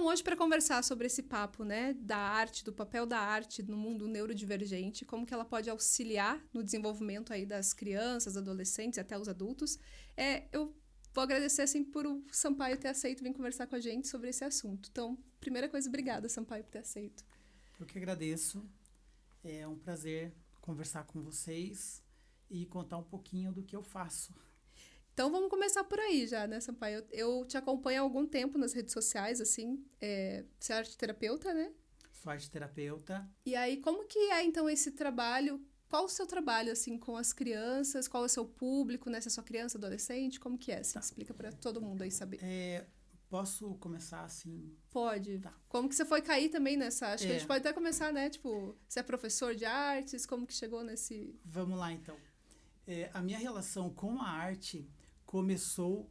hoje para conversar sobre esse papo, né, da arte, do papel da arte no mundo neurodivergente, como que ela pode auxiliar no desenvolvimento aí das crianças, adolescentes, até os adultos, eu vou agradecer, assim, por o Sampaio ter aceito vir conversar com a gente sobre esse assunto. Então, primeira coisa, obrigada, Sampaio, por ter aceito. Eu que agradeço. É um prazer conversar com vocês e contar um pouquinho do que eu faço. Então vamos começar por aí já, né, Sampaio? Eu te acompanho há algum tempo nas redes sociais, assim, você é arte terapeuta, né? Sou arte terapeuta. E aí, como que é, então, esse trabalho? Qual o seu trabalho, assim, com as crianças? Qual é o seu público, né? Se é sua criança, adolescente? Como que é? Assim, Tá. explica para todo mundo aí saber. Posso começar assim? Pode. Tá. Como que você foi cair também nessa? Acho que a É, gente pode até começar, né? Tipo, você é professor de artes? Como que chegou nesse... Vamos lá então. A minha relação com a arte começou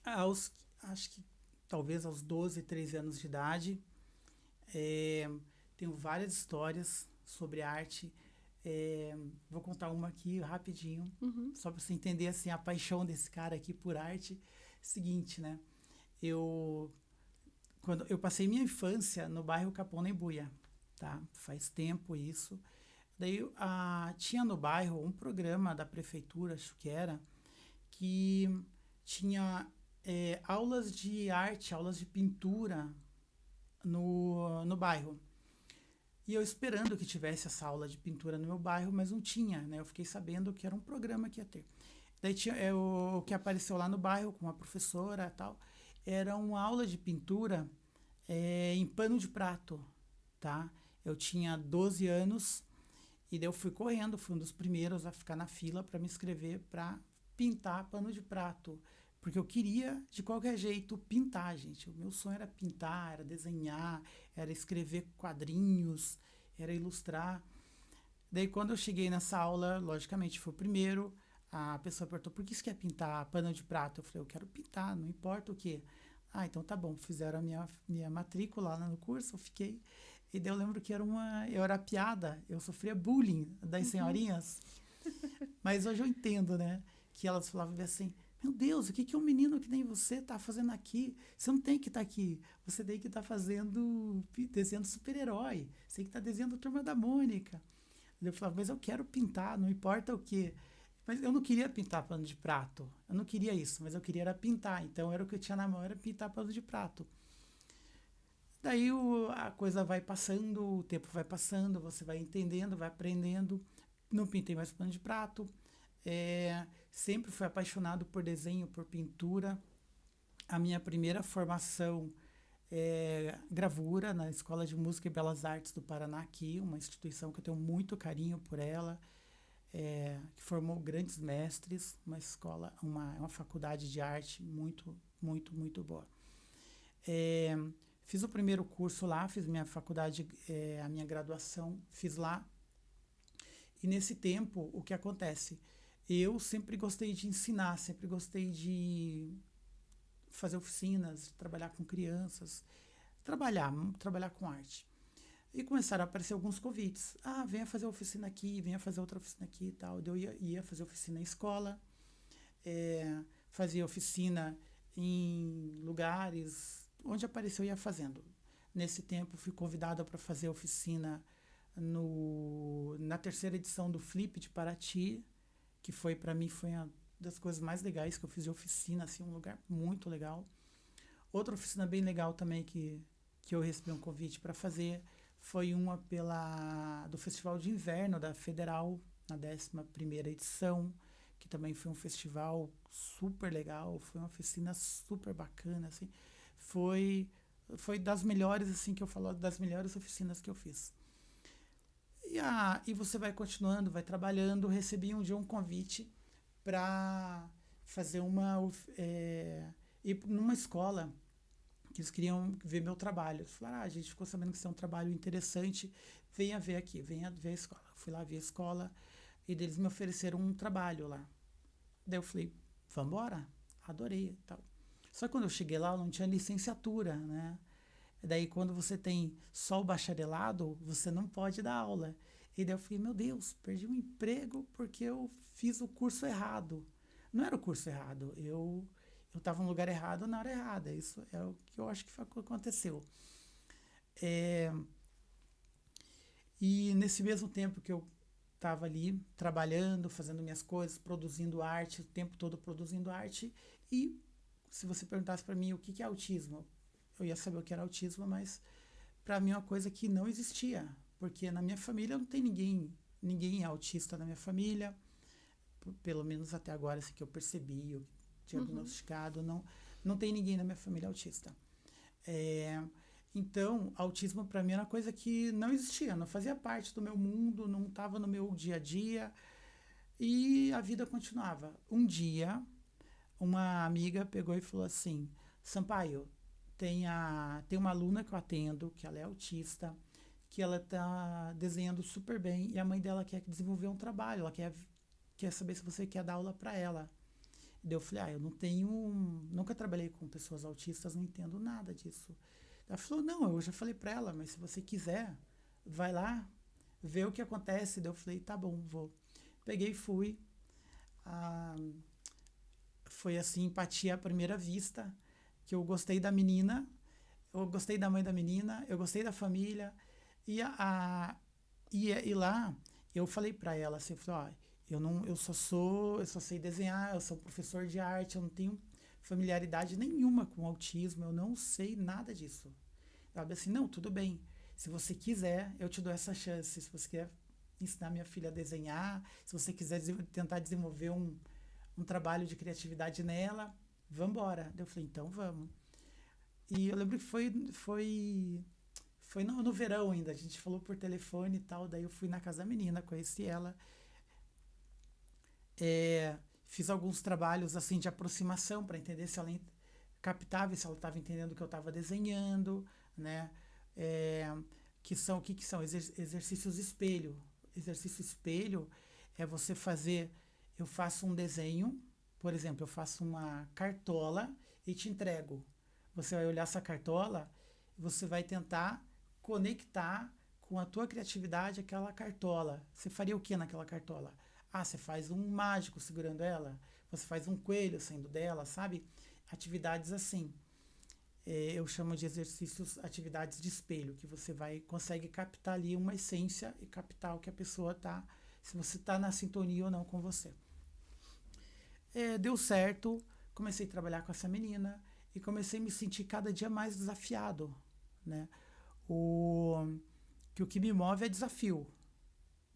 aos, acho que talvez aos 12, 13 anos de idade. É, Tenho várias histórias sobre arte. Vou contar uma aqui rapidinho, Uhum. só para você entender assim, a paixão desse cara aqui por arte. Seguinte, né? Eu, quando eu passei minha infância no bairro Capão da Imbuia, tá? Faz tempo isso. Daí tinha no bairro um programa da prefeitura, acho que era, que tinha aulas de arte, aulas de pintura no bairro. E eu esperando que tivesse essa aula de pintura no meu bairro, mas não tinha, né? Eu fiquei sabendo que era um programa que ia ter. Daí tinha o que apareceu lá no bairro com uma professora e tal, era uma aula de pintura em pano de prato, tá? Eu tinha 12 anos e daí eu fui correndo, fui um dos primeiros a ficar na fila para me inscrever para pintar pano de prato. Porque eu queria, de qualquer jeito, pintar, gente. O meu sonho era pintar, era desenhar, era escrever quadrinhos, era ilustrar. Daí, quando eu cheguei nessa aula, logicamente, foi o primeiro, a pessoa perguntou, por que você quer pintar pano de prato? Eu falei, eu quero pintar, não importa o quê. Ah, então tá bom. Fizeram a minha matrícula lá no curso, eu fiquei. E daí eu lembro que eu era piada, eu sofria bullying das senhorinhas. Mas hoje eu entendo, né? Que elas falavam assim, meu Deus, o que que um menino que nem você tá fazendo aqui? Você não tem que estar aqui. Você tem que estar desenhando super-herói. Você tem que estar desenhando Turma da Mônica. Eu falava, mas eu quero pintar, não importa o quê. Mas eu não queria pintar pano de prato. Eu não queria isso, mas eu queria era pintar. Então era o que eu tinha na mão, era pintar pano de prato. Daí a coisa vai passando, o tempo vai passando, você vai entendendo, vai aprendendo. Não pintei mais pano de prato. Sempre fui apaixonado por desenho, por pintura. A minha primeira formação é gravura na Escola de Música e Belas Artes do Paraná, aqui, uma instituição que eu tenho muito carinho por ela, que formou grandes mestres, uma escola, uma faculdade de arte muito, muito, muito boa. É, Fiz o primeiro curso lá, fiz minha faculdade, a minha graduação, fiz lá. E nesse tempo, o que acontece? Eu sempre gostei de ensinar, sempre gostei de fazer oficinas, trabalhar com crianças, trabalhar com arte. E começaram a aparecer alguns convites. Ah, venha fazer oficina aqui, venha fazer outra oficina aqui e tal. Eu ia fazer oficina em escola, fazia oficina em lugares onde apareceu, eu ia fazendo. Nesse tempo, fui convidada para fazer oficina na terceira edição do Flip de Paraty, que foi para mim foi uma das coisas mais legais que eu fiz de oficina, assim, um lugar muito legal. Outra oficina bem legal também que eu recebi um convite para fazer foi uma do Festival de Inverno da Federal, na 11ª edição, que também foi um festival super legal, foi uma oficina super bacana, assim. Foi das melhores, assim, que eu falo, das melhores oficinas que eu fiz. E você vai continuando, vai trabalhando. Recebi um dia um convite para fazer ir numa escola que eles queriam ver meu trabalho. Eles falaram, a gente ficou sabendo que isso é um trabalho interessante, venha ver aqui, venha ver a escola. Fui lá ver a escola e eles me ofereceram um trabalho lá. Daí eu falei, vamos embora? Adorei e tal. Só que quando eu cheguei lá, eu não tinha licenciatura, né? Daí, quando você tem só o bacharelado, você não pode dar aula. E daí eu falei, meu Deus, perdi um emprego porque eu fiz o curso errado. Não era o curso errado, eu eu estava no lugar errado na hora errada. Isso é o que eu acho que aconteceu. E nesse mesmo tempo que eu estava ali trabalhando, fazendo minhas coisas, produzindo arte, o tempo todo produzindo arte. E se você perguntasse para mim o que é autismo, eu ia saber o que era autismo, mas para mim é uma coisa que não existia, porque na minha família não tem ninguém é autista na minha família, pelo menos até agora, assim, que eu percebi, eu diagnosticado, não tem ninguém na minha família autista. Então, autismo para mim era uma coisa que não existia, não fazia parte do meu mundo, não estava no meu dia a dia, e a vida continuava. Um dia, uma amiga pegou e falou assim: Sampaio, tem uma aluna que eu atendo, que ela é autista, que ela está desenhando super bem, e a mãe dela quer desenvolver um trabalho, ela quer saber se você quer dar aula para ela. E daí eu falei: eu não tenho, nunca trabalhei com pessoas autistas, não entendo nada disso. Ela falou: não, eu já falei para ela, mas se você quiser, vai lá, vê o que acontece. Daí eu falei: tá bom, vou. Peguei e fui. Ah, foi assim, empatia à primeira vista, que eu gostei da menina, eu gostei da mãe da menina, eu gostei da família. E lá eu falei para ela assim, eu falei: ó, eu só sei desenhar, eu sou professor de arte, eu não tenho familiaridade nenhuma com autismo, eu não sei nada disso. Ela disse assim: não, tudo bem, se você quiser, eu te dou essa chance, se você quer ensinar minha filha a desenhar, se você quiser tentar desenvolver um trabalho de criatividade nela, vamos embora. Eu falei: então vamos. E eu lembro que foi no verão ainda, a gente falou por telefone e tal, daí eu fui na casa da menina, conheci ela, fiz alguns trabalhos assim de aproximação para entender se ela captava, se ela estava entendendo o que eu estava desenhando, né? O que são? Exercícios espelho. Exercício espelho é você fazer, eu faço um desenho, por exemplo, eu faço uma cartola e te entrego. Você vai olhar essa cartola, você vai tentar conectar com a tua criatividade aquela cartola. Você faria o que naquela cartola? Ah, você faz um mágico segurando ela, você faz um coelho saindo dela, sabe? Atividades assim. Eu chamo de exercícios, atividades de espelho, que você consegue captar ali uma essência e captar o que a pessoa tá, se você tá na sintonia ou não com você. Deu certo, comecei a trabalhar com essa menina e comecei a me sentir cada dia mais desafiado, né? O que me move é desafio.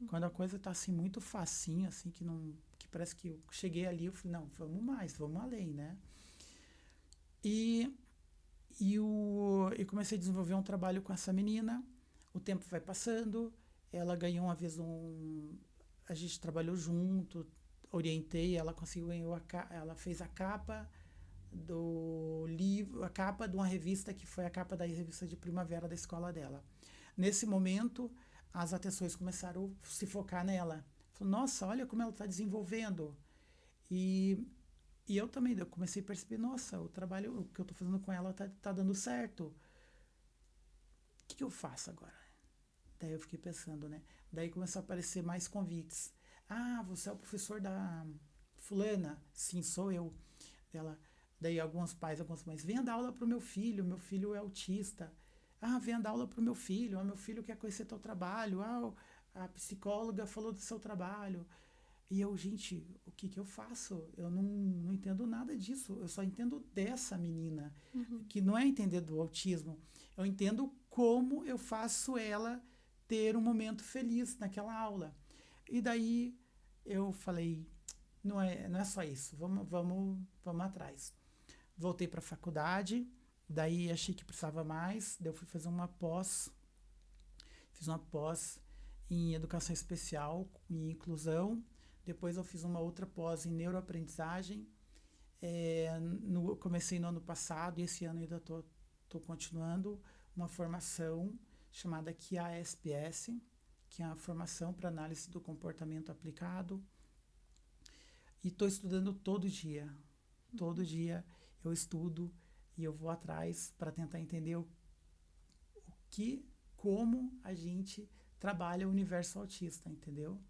Quando a coisa tá assim muito facinho, assim, que parece que eu cheguei ali, eu falei: não, vamos mais, vamos além, né? E comecei a desenvolver um trabalho com essa menina. O tempo vai passando, ela ganhou uma vez a gente trabalhou junto, orientei, ela conseguiu, ela fez a capa do livro, a capa de uma revista que foi a capa da revista de primavera da escola dela. Nesse momento, as atenções começaram a se focar nela. Falei: nossa, olha como ela está desenvolvendo. E eu também, eu comecei a perceber: nossa, o trabalho que eu estou fazendo com ela tá dando certo. O que eu faço agora? Daí eu fiquei pensando, né? Daí começou a aparecer mais convites. Ah, você é o professor da fulana? Sim, sou eu. Daí alguns pais, algumas mães: venha dar aula para o meu filho é autista. Ah, venha dar aula para o meu filho quer conhecer teu trabalho. Ah, a psicóloga falou do seu trabalho. E eu: gente, o que eu faço? Eu não entendo nada disso. Eu só entendo dessa menina, que não é entender do autismo. Eu entendo como eu faço ela ter um momento feliz naquela aula. E daí eu falei: não é só isso, vamos atrás. Voltei para a faculdade, daí achei que precisava mais, daí eu fui fazer fiz uma pós em educação especial e inclusão. Depois eu fiz uma outra pós em neuroaprendizagem. Comecei no ano passado e esse ano ainda estou continuando uma formação chamada QASPS, que é a formação para análise do comportamento aplicado. E estou estudando todo dia. Todo dia eu estudo e eu vou atrás para tentar entender como a gente trabalha o universo autista, entendeu?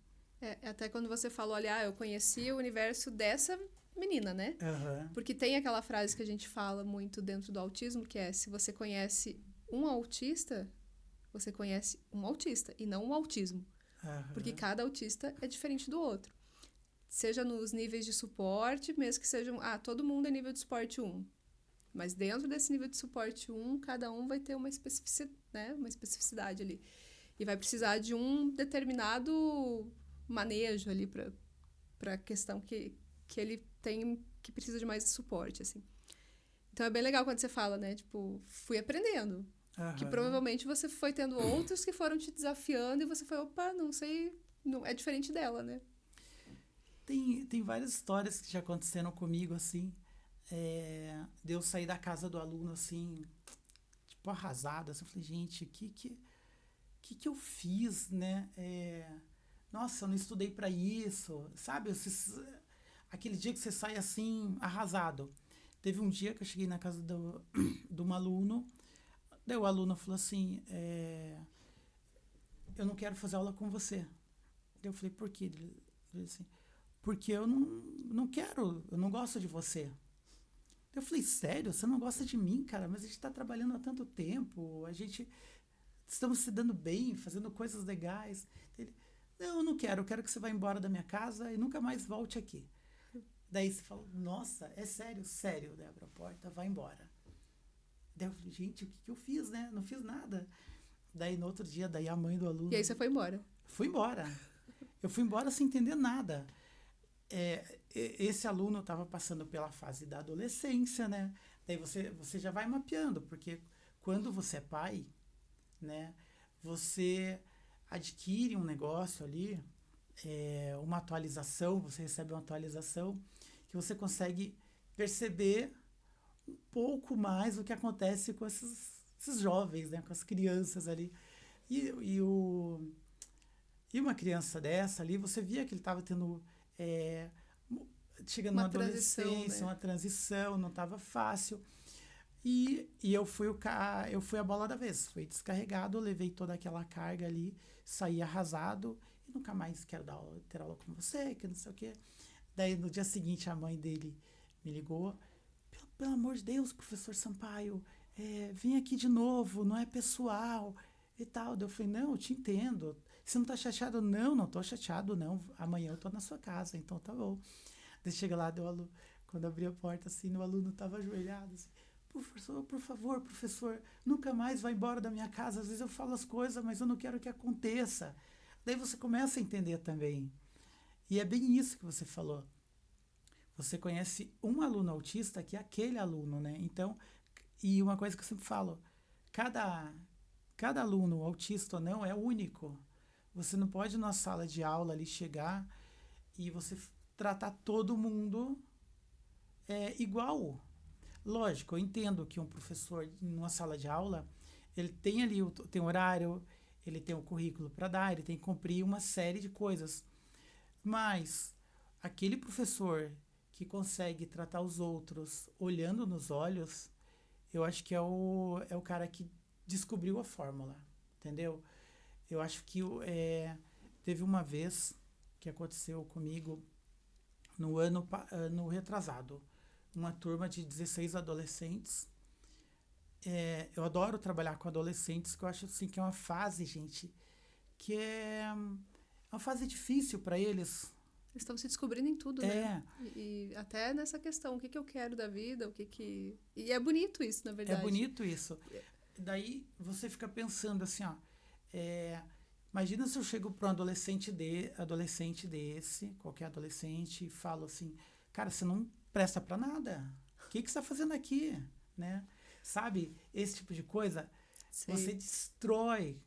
Até quando você falou, olha, eu conheci o universo dessa menina, né? Aham. Porque tem aquela frase que a gente fala muito dentro do autismo, que é, se você conhece um autista, você conhece um autista e não um autismo. Porque Aham. cada autista é diferente do outro. Seja nos níveis de suporte, mesmo que sejam, todo mundo é nível de suporte 1. Mas dentro desse nível de suporte 1, cada um vai ter uma especificidade, né? Uma especificidade ali. E vai precisar de um determinado manejo ali para a questão que ele tem, que precisa de mais suporte, assim. Então é bem legal quando você fala, né? Tipo, fui aprendendo. Que Aham. provavelmente você foi tendo outros que foram te desafiando e você foi, opa, não sei, não, é diferente dela, né? Tem várias histórias que já aconteceram comigo, assim, de eu sair da casa do aluno, assim, tipo, arrasado, assim, eu falei, gente, que eu fiz, né? Nossa, eu não estudei para isso, sabe? Aquele dia que você sai, assim, arrasado. Teve um dia que eu cheguei na casa de um aluno, daí o aluno falou assim, eu não quero fazer aula com você. Daí eu falei, por quê? Ele assim, porque eu não quero, eu não gosto de você. Eu falei, sério? Você não gosta de mim, cara? Mas a gente está trabalhando há tanto tempo, a gente estamos se dando bem, fazendo coisas legais. Ele, não, eu não quero, eu quero que você vá embora da minha casa e nunca mais volte aqui. Daí você fala, nossa, é sério? Sério, daí abre a porta, vai embora. Daí eu falei, gente, o que eu fiz, né? Não fiz nada. Daí no outro dia, daí a mãe do E aí aluno você foi embora. foi embora. Eu fui embora sem entender nada. Esse aluno estava passando pela fase da adolescência, né? Daí você já vai mapeando, porque quando você é pai, né? Você adquire um negócio ali, uma atualização, você recebe uma atualização que você consegue perceber um pouco mais o que acontece com esses jovens, né? Com as crianças ali. E, e, o, e uma criança dessa ali, você via que ele estava tendo é, chegando na Uma transição, adolescência, né? uma transição, não estava fácil. E eu fui a bola da vez. Fui descarregado, levei toda aquela carga ali, saí arrasado e nunca mais quero ter aula com você, que não sei o quê. Daí no dia seguinte a mãe dele me ligou. Pelo amor de Deus, professor Sampaio, vim aqui de novo, não é pessoal e tal. Daí eu falei, não, eu te entendo. Você não tá chateado? Não, não tô chateado, não. Amanhã eu tô na sua casa, então tá bom. Daí chega lá, quando abri a porta, assim, o aluno tava ajoelhado, assim, professor, por favor, professor, nunca mais vá embora da minha casa. Às vezes eu falo as coisas, mas eu não quero que aconteça. Daí você começa a entender também. E é bem isso que você falou. Você conhece um aluno autista que é aquele aluno, né? Então, e uma coisa que eu sempre falo, cada, cada aluno, autista ou não, é único. Você não pode, na sala de aula, ali chegar e você tratar todo mundo igual. Lógico, eu entendo que um professor, numa sala de aula, ele tem ali tem horário, ele tem um currículo para dar, ele tem que cumprir uma série de coisas. Mas aquele professor que consegue tratar os outros olhando nos olhos, eu acho que é o cara que descobriu a fórmula, entendeu? Eu acho que teve uma vez que aconteceu comigo ano retrasado, uma turma de 16 adolescentes. Eu adoro trabalhar com adolescentes, que eu acho assim que é uma fase, gente, que é uma fase difícil para eles. Eles estão se descobrindo em tudo, né? É, E até nessa questão, o que que eu quero da vida, o que que... E é bonito isso, na é verdade. bonito isso. Daí você fica pensando assim, ó, imagina se eu chego para um adolescente desse, qualquer adolescente, e falo assim, cara, você não presta para nada. O que você está fazendo aqui, né? Sabe, esse tipo de coisa, você Sei. destrói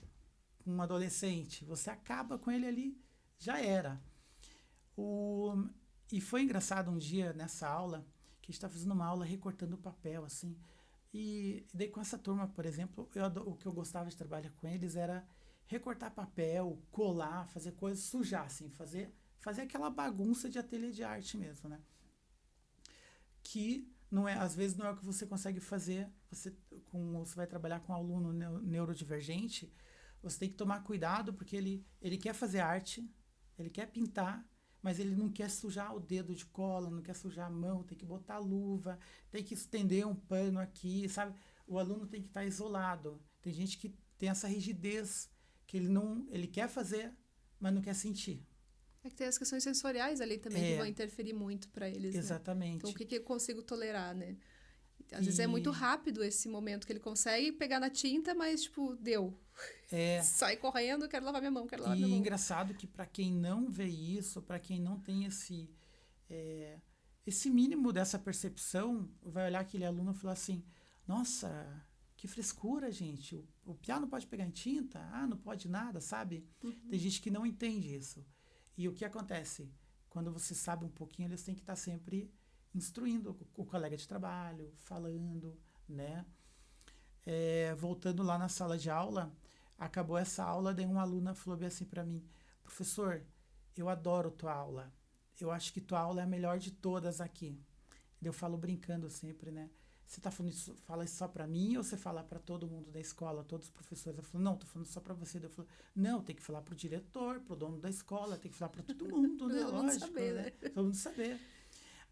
um adolescente, você acaba com ele ali, já era. O, e foi engraçado um dia nessa aula, que a gente estava fazendo uma aula recortando papel, assim. E daí com essa turma, por exemplo, o que eu gostava de trabalhar com eles era recortar papel, colar, fazer coisas, sujar, assim, fazer aquela bagunça de ateliê de arte mesmo, né? Que não é, às vezes não é o que você consegue fazer, você vai trabalhar com um aluno neurodivergente, você tem que tomar cuidado porque ele quer fazer arte, Ele quer pintar, mas ele não quer sujar o dedo de cola, não quer sujar a mão, tem que botar luva, tem que estender um pano aqui, sabe? O aluno tem que estar isolado. Tem gente que tem essa rigidez, que ele quer fazer, mas não quer sentir. É que tem as questões sensoriais ali também que vão interferir muito para eles, exatamente. Né? Então, o que eu consigo tolerar, né? Às vezes é muito rápido esse momento que ele consegue pegar na tinta, mas, tipo, deu. Sai correndo, quero lavar minha mão, quero lavar minha mão. E engraçado que para quem não vê isso, para quem não tem esse mínimo dessa percepção, vai olhar aquele aluno e falar assim, nossa, que frescura, gente. O piá não pode pegar em tinta? Ah, não pode nada, sabe? Tem gente que não entende isso. E o que acontece? Quando você sabe um pouquinho, eles têm que estar sempre instruindo o colega de trabalho, falando, né? Voltando lá na sala de aula, acabou essa aula, daí uma aluna falou bem assim para mim, professor, eu adoro tua aula. Eu acho que tua aula é a melhor de todas aqui. Eu falo brincando sempre, né? Você tá falando isso, fala isso só para mim ou você fala para todo mundo da escola, todos os professores? Eu falo, não, tô falando só para você. Eu falo, não, tem que falar pro diretor, pro dono da escola, tem que falar para todo mundo, né? Todo mundo saber, né? Todo mundo saber.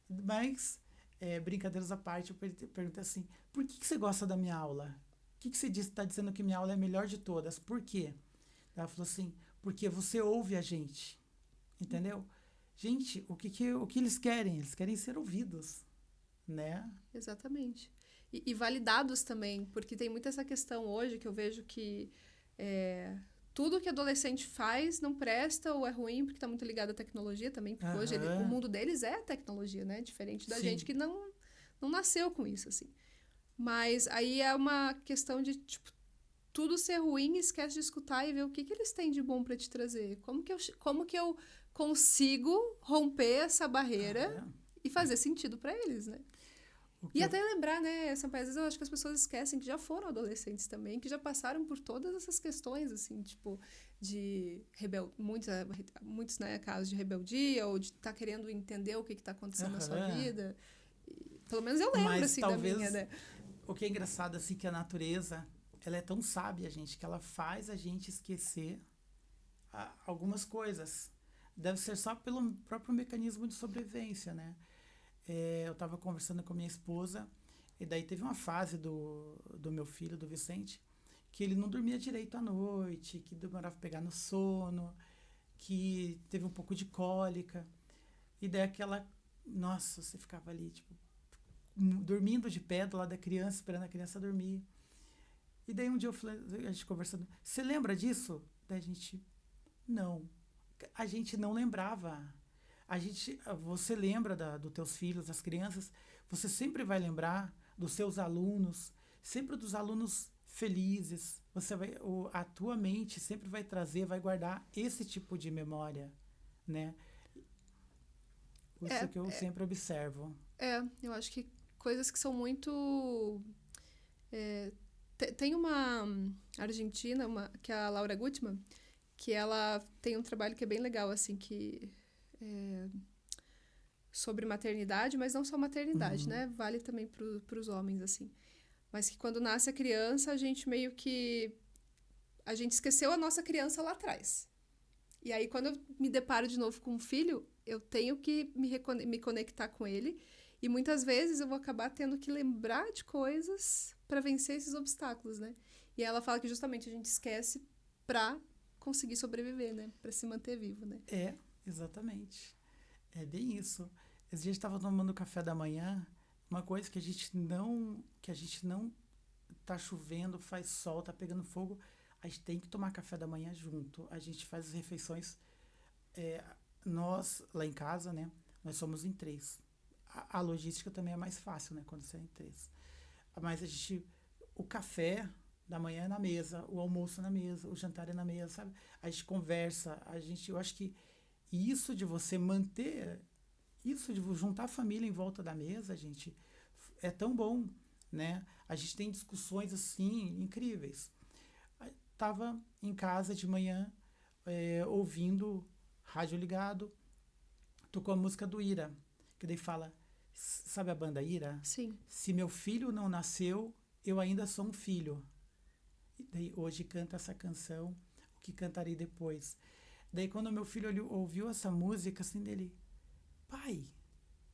Mas, brincadeiras à parte, eu perguntei assim, por que você gosta da minha aula? O que você está dizendo que minha aula é a melhor de todas? Por quê? Ela falou assim, porque você ouve a gente, entendeu? Gente, o que eles querem? Eles querem ser ouvidos, né? Exatamente. E validados também, porque tem muita essa questão hoje que eu vejo que tudo que adolescente faz não presta ou é ruim porque está muito ligado à tecnologia também, porque hoje o mundo deles é a tecnologia, né? Diferente da gente que não nasceu com isso, assim. Mas aí é uma questão de, tipo, tudo ser ruim e esquece de escutar e ver o que eles têm de bom para te trazer. Como que eu consigo romper essa barreira e fazer sentido para eles, né? E até lembrar, né, Sampaio, às vezes eu acho que as pessoas esquecem que já foram adolescentes também, que já passaram por todas essas questões, assim, tipo, de muitos, né, casos de rebeldia, ou de estar querendo entender o que está acontecendo na sua vida. E, pelo menos eu lembro, assim, talvez, da minha, né? O que é engraçado, assim, que a natureza, ela é tão sábia, gente, que ela faz a gente esquecer algumas coisas. Deve ser só pelo próprio mecanismo de sobrevivência, né? Eu estava conversando com a minha esposa, e daí teve uma fase do meu filho, do Vicente, que ele não dormia direito à noite, que demorava a pegar no sono, que teve um pouco de cólica. E daí nossa, você ficava ali, tipo, dormindo de pé do lado da criança, esperando a criança dormir. E daí um dia a gente conversando, você lembra disso? Daí não. A gente não lembrava. Você lembra dos teus filhos, das crianças, você sempre vai lembrar dos seus alunos, sempre dos alunos felizes. A tua mente sempre vai vai guardar esse tipo de memória, né? Isso que eu sempre observo. Eu acho que coisas que são muito... Tem uma argentina, que é a Laura Gutman, que ela tem um trabalho que é bem legal, assim, que... sobre maternidade, mas não só maternidade, né? Vale também para os homens, assim. Mas que quando nasce a criança, a gente meio que... A gente esqueceu a nossa criança lá atrás. E aí, quando eu me deparo de novo com um filho, eu tenho que me conectar com ele. E muitas vezes eu vou acabar tendo que lembrar de coisas para vencer esses obstáculos, né? E ela fala que justamente a gente esquece para conseguir sobreviver, né? Para se manter vivo, né? Exatamente. É bem isso. Esse dia a gente estava tomando café da manhã, uma coisa que a gente não tá chovendo, faz sol, tá pegando fogo, a gente tem que tomar café da manhã junto. A gente faz as refeições, nós lá em casa, né? Nós somos em 3. A logística também é mais fácil, né? Quando você é em 3. Mas o café da manhã é na mesa, o almoço é na mesa, o jantar é na mesa, sabe? A gente conversa, eu acho que isso de você manter, isso de juntar a família em volta da mesa, gente, é tão bom, né? A gente tem discussões, assim, incríveis. Tava em casa de manhã, ouvindo rádio ligado, tocou a música do Ira, que daí fala, sabe a banda Ira? Sim. Se meu filho não nasceu, eu ainda sou um filho. E daí hoje canta essa canção, o que cantarei depois. Daí, quando meu filho ouviu essa música, assim, dele, pai,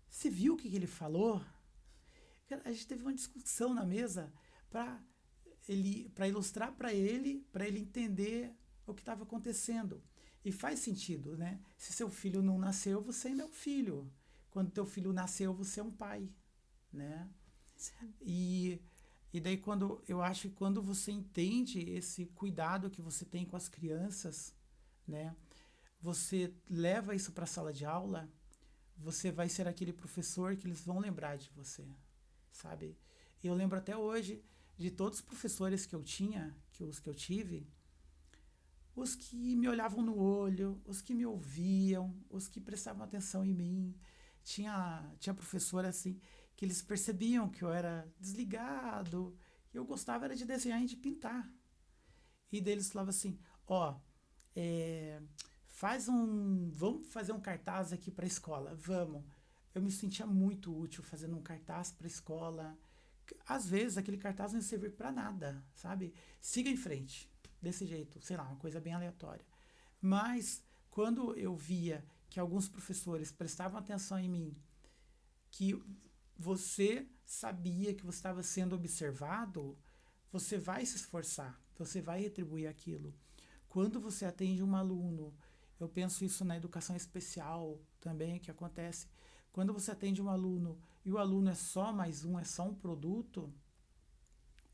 você viu o que ele falou? A gente teve uma discussão na mesa para ilustrar para ele entender o que estava acontecendo. E faz sentido, né? Se seu filho não nasceu, você ainda é um filho. Quando teu filho nasceu, você é um pai, né? Sim. E daí, eu acho que quando você entende esse cuidado que você tem com as crianças, né? Você leva isso para a sala de aula, você vai ser aquele professor que eles vão lembrar de você, sabe? Eu lembro até hoje de todos os professores que eu tinha, os que eu tive, os que me olhavam no olho, os que me ouviam, os que prestavam atenção em mim. Tinha professor assim, que eles percebiam que eu era desligado, e eu gostava era de desenhar e de pintar. E daí eles falavam assim, ó, vamos fazer um cartaz aqui para a escola, vamos. Eu me sentia muito útil fazendo um cartaz para a escola. Às vezes aquele cartaz não servir para nada, sabe? Siga em frente, desse jeito, sei lá, uma coisa bem aleatória. Mas quando eu via que alguns professores prestavam atenção em mim, que você sabia que você estava sendo observado, você vai se esforçar, você vai retribuir aquilo. Quando você atende um aluno, eu penso isso na educação especial também, que acontece. Quando você atende um aluno e o aluno é só mais um, é só um produto,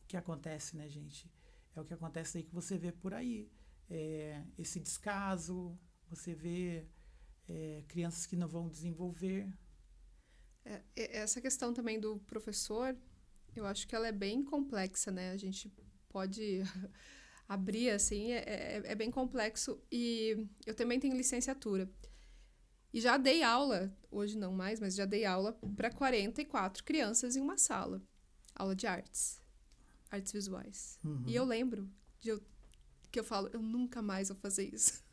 o que acontece, né, gente? É o que acontece aí que você vê por aí. Esse descaso, você vê crianças que não vão desenvolver. Essa questão também do professor, eu acho que ela é bem complexa, né? A gente pode abrir, assim, é bem complexo. E eu também tenho licenciatura. E já dei aula, hoje não mais, mas já dei aula para 44 crianças em uma sala. Aula de artes visuais. Uhum. E eu lembro que eu falo, eu nunca mais vou fazer isso.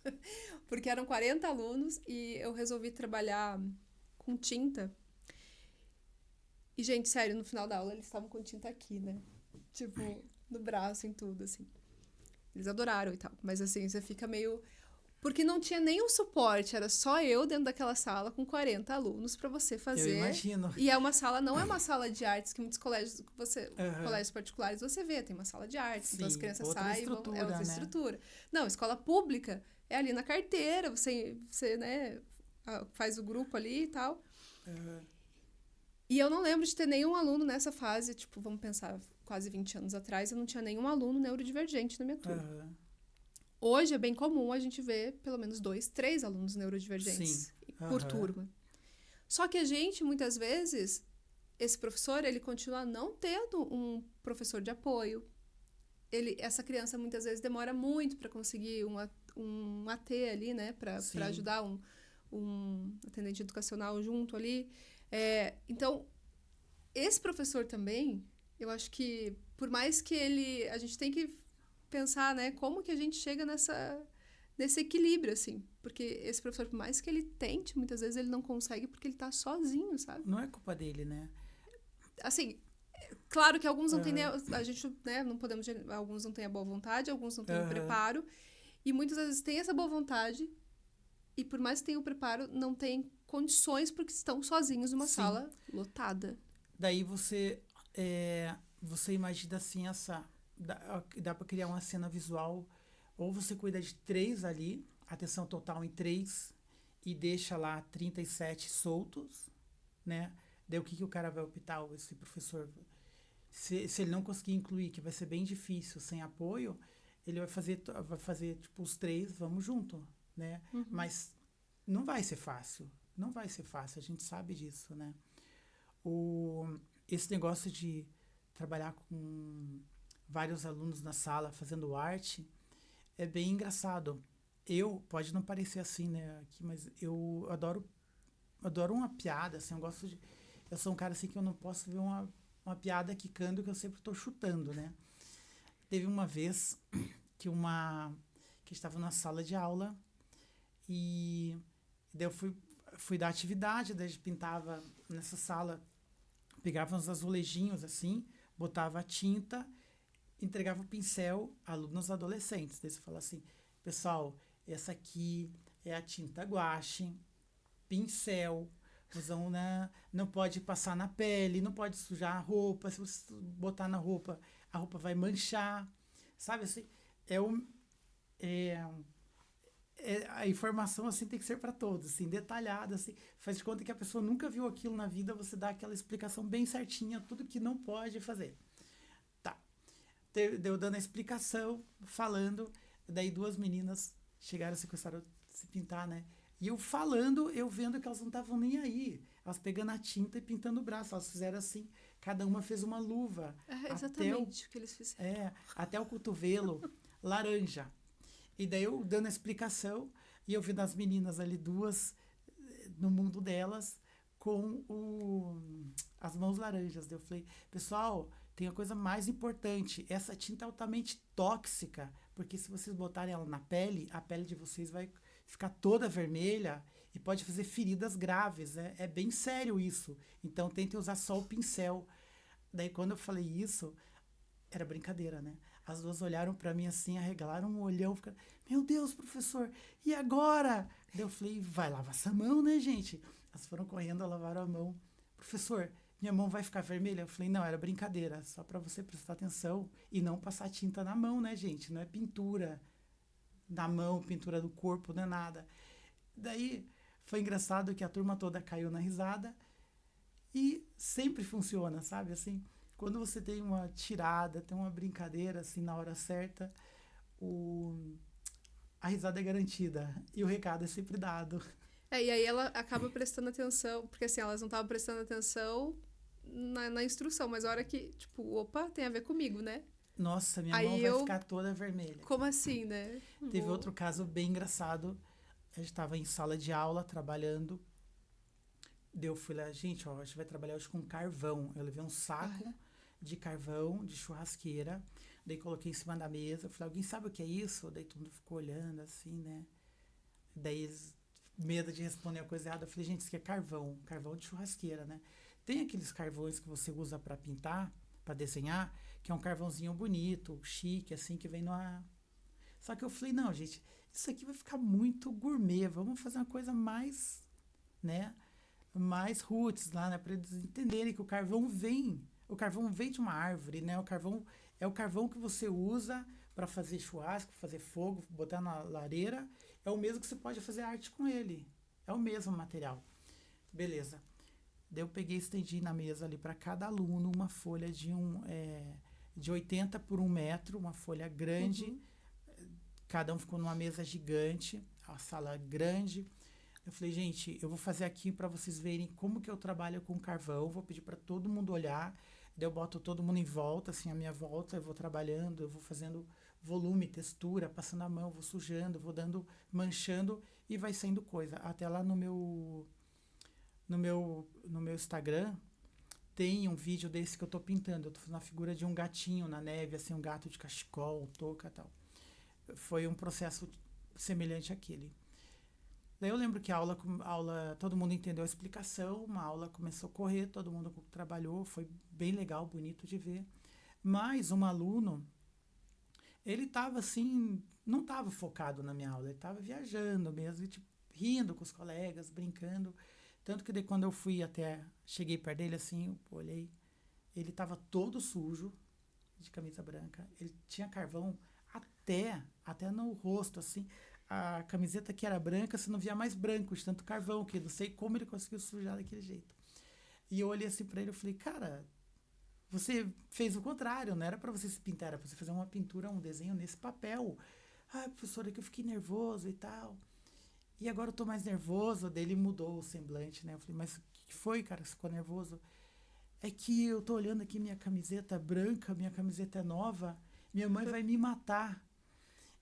Porque eram 40 alunos e eu resolvi trabalhar com tinta. E, gente, sério, no final da aula eles estavam com tinta aqui, né? Tipo, no braço, em tudo, assim. Eles adoraram e tal. Mas, assim, você fica meio... Porque não tinha nenhum suporte, era só eu dentro daquela sala com 40 alunos para você fazer. Eu imagino. E não é uma sala de artes que muitos colégios, colégios particulares você vê, tem uma sala de artes, então as crianças saem, é outra estrutura. Não, escola pública é ali na carteira, você né, faz o grupo ali e tal. E eu não lembro de ter nenhum aluno nessa fase, tipo, vamos pensar, quase 20 anos atrás, eu não tinha nenhum aluno neurodivergente na minha turma. Hoje é bem comum a gente ver pelo menos 2, 3 alunos neurodivergentes por turma. Só que a gente, muitas vezes, esse professor, ele continua não tendo um professor de apoio. Essa criança, muitas vezes, demora muito para conseguir um AT ali, né? Para ajudar um atendente educacional junto ali. Então, esse professor também, eu acho que, por mais que a gente tem que pensar, né, como que a gente chega nesse equilíbrio, assim. Porque esse professor, por mais que ele tente, muitas vezes ele não consegue porque ele tá sozinho, sabe? Não é culpa dele, né? Assim, claro que alguns não têm, a gente, né, não podemos, alguns não têm a boa vontade, alguns não têm o preparo, e muitas vezes tem essa boa vontade, e por mais que tenham o preparo, não tem condições porque estão sozinhos numa sala lotada. Daí você imagina assim, dá para criar uma cena visual, ou você cuida de 3 ali, atenção total em 3, e deixa lá 37 soltos, né? Daí o que o cara vai optar, esse professor? Se ele não conseguir incluir, que vai ser bem difícil, sem apoio, ele vai fazer tipo, os 3, vamos junto, né? Mas não vai ser fácil, a gente sabe disso, né? Esse negócio de trabalhar com vários alunos na sala fazendo arte é bem engraçado. Pode não parecer assim, né, aqui, mas eu adoro uma piada, assim, eu sou um cara assim que eu não posso ver uma piada quicando, que eu sempre estou chutando, né? Teve uma vez que estava na sala de aula e daí eu fui dar atividade, daí a gente pintava nessa sala, pegava uns azulejinhos assim, botava a tinta, entregava o pincel a alunos adolescentes. Daí você fala assim, pessoal, essa aqui é a tinta guache, pincel, usam não pode passar na pele, não pode sujar a roupa, se você botar na roupa, a roupa vai manchar, sabe assim, é um, é, a informação assim tem que ser para todos, assim, detalhada, assim, faz de conta que a pessoa nunca viu aquilo na vida, você dá aquela explicação bem certinha, tudo que não pode fazer. Tá. Deu dando a explicação, falando, daí duas meninas chegaram, se começaram a se pintar, né? E eu falando, eu vendo que elas não estavam nem aí. Elas pegando a tinta e pintando o braço. Elas fizeram assim, cada uma fez uma luva. É exatamente o que eles fizeram. Até o cotovelo, laranja. E daí eu dando a explicação, e eu vendo as meninas ali, duas, no mundo delas, com as mãos laranjas. Daí eu falei, pessoal, tem a coisa mais importante, essa tinta é altamente tóxica, porque se vocês botarem ela na pele, a pele de vocês vai ficar toda vermelha e pode fazer feridas graves, né? É bem sério isso. Então tentem usar só o pincel. Daí quando eu falei isso, era brincadeira, né? As duas olharam para mim assim, arregalaram um olhão, ficaram, meu Deus, professor, e agora? Daí eu falei, vai lavar essa mão, né, gente? Elas foram correndo, lavaram a mão. Professor, minha mão vai ficar vermelha? Eu falei, não, era brincadeira, só para você prestar atenção e não passar tinta na mão, né, gente? Não é pintura na mão, pintura do corpo, não é nada. Daí foi engraçado que a turma toda caiu na risada e sempre funciona, sabe? Assim, quando você tem uma tirada, tem uma brincadeira assim na hora certa, a risada é garantida e o recado é sempre dado. E aí ela acaba prestando atenção, porque assim, elas não estavam prestando atenção na instrução, mas a hora que, tipo, opa, tem a ver comigo, né? Nossa, minha aí mão vai ficar toda vermelha. Como assim, né? Teve outro caso bem engraçado. A gente estava em sala de aula, trabalhando. Daí eu fui lá, gente, ó, a gente vai trabalhar hoje com carvão. Eu levei um saco de carvão, de churrasqueira. Daí coloquei em cima da mesa. Eu falei, alguém sabe o que é isso? Daí todo mundo ficou olhando, assim, né? Daí, medo de responder a coisa errada. Eu falei, gente, isso aqui é carvão. Carvão de churrasqueira, né? Tem aqueles carvões que você usa para pintar, para desenhar, que é um carvãozinho bonito, chique, assim, que vem numa... Só que eu falei, não, gente, isso aqui vai ficar muito gourmet. Vamos fazer uma coisa mais, né? Mais roots lá, né? Para eles entenderem que o carvão vem de uma árvore, né? O carvão é o carvão que você usa para fazer churrasco, fazer fogo, botar na lareira. É o mesmo que você pode fazer arte com ele. É o mesmo material. Beleza. Daí eu peguei e estendi na mesa ali para cada aluno uma folha de 80 por 1 metro, uma folha grande. Uhum. Cada um ficou numa mesa gigante, a sala grande. Eu falei, gente, eu vou fazer aqui para vocês verem como que eu trabalho com carvão. Vou pedir para todo mundo olhar. Daí eu boto todo mundo em volta, assim, a minha volta. Eu vou trabalhando, eu vou fazendo volume, textura, passando a mão, vou sujando, vou dando, manchando e vai saindo coisa. Até lá no meu Instagram tem um vídeo desse que eu tô pintando. Eu tô fazendo a figura de um gatinho na neve, assim, um gato de cachecol, touca e tal. Foi um processo semelhante àquele. Daí eu lembro que a aula, todo mundo entendeu a explicação, uma aula começou a correr, todo mundo trabalhou, foi bem legal, bonito de ver. Mas um aluno, ele estava assim, não estava focado na minha aula, ele estava viajando mesmo, e, tipo, rindo com os colegas, brincando. Tanto que daí quando eu cheguei perto dele assim, eu olhei, ele estava todo sujo, de camisa branca, ele tinha carvão até no rosto, assim. A camiseta que era branca, você não via mais branco, de tanto carvão, que não sei como ele conseguiu sujar daquele jeito. E eu olhei assim pra ele e falei, cara, você fez o contrário, não era pra você se pintar, era pra você fazer uma pintura, um desenho nesse papel. Ah, professora, é que eu fiquei nervoso e tal. E agora eu tô mais nervoso, daí ele mudou o semblante, né? Eu falei, mas o que foi, cara, você ficou nervoso? É que eu tô olhando aqui minha camiseta branca, minha camiseta é nova, minha mãe vai me matar.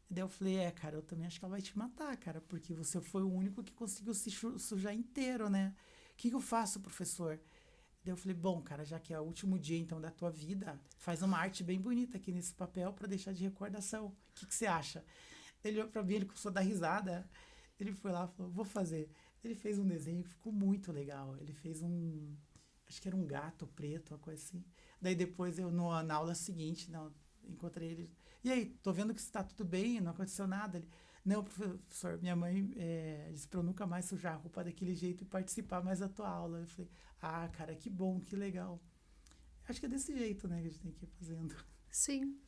Daí eu falei, cara, eu também acho que ela vai te matar, cara, porque você foi o único que conseguiu se sujar inteiro, né? O que eu faço, professor? Daí eu falei, bom, cara, já que é o último dia, então, da tua vida, faz uma arte bem bonita aqui nesse papel para deixar de recordação. O que você acha? Ele olhou pra mim, ele começou a dar risada. Ele foi lá e falou, vou fazer. Ele fez um desenho que ficou muito legal. Ele fez acho que era um gato preto, uma coisa assim. Daí depois, na aula seguinte, encontrei ele. E aí, tô vendo que está tudo bem, não aconteceu nada. Ele, Não, professor, minha mãe disse para eu nunca mais sujar a roupa daquele jeito e participar mais da tua aula. Eu falei, ah, cara, que bom, que legal. Acho que é desse jeito, né, que a gente tem que ir fazendo. Sim.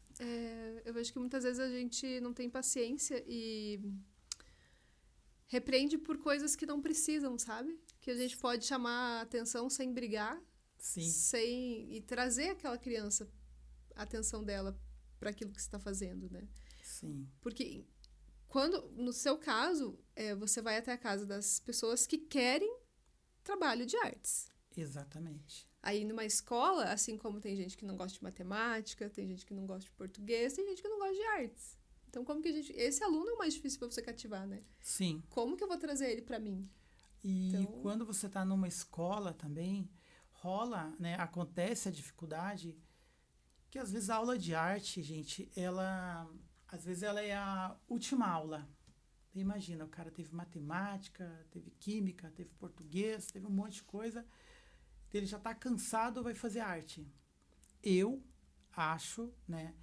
Eu vejo que muitas vezes a gente não tem paciência e repreende por coisas que não precisam, sabe? Que a gente pode chamar a atenção sem brigar, Sim, e trazer aquela criança, a atenção dela para aquilo que você está fazendo, né? sim, Porque quando, no seu caso, você vai até a casa das pessoas que querem trabalho de artes. exatamente. Aí numa escola, assim como tem gente que não gosta de matemática, tem gente que não gosta de português, tem gente que não gosta de artes. Então como que esse aluno é o mais difícil para você cativar, né? Sim. Como que eu vou trazer ele para mim? E Então, quando você está numa escola também, rola, né, acontece a dificuldade que às vezes a aula de arte, gente, às vezes ela é a última aula. Imagina, o cara teve matemática, teve química, teve português, teve um monte de coisa. Ele já está cansado, vai fazer arte. Eu acho, né?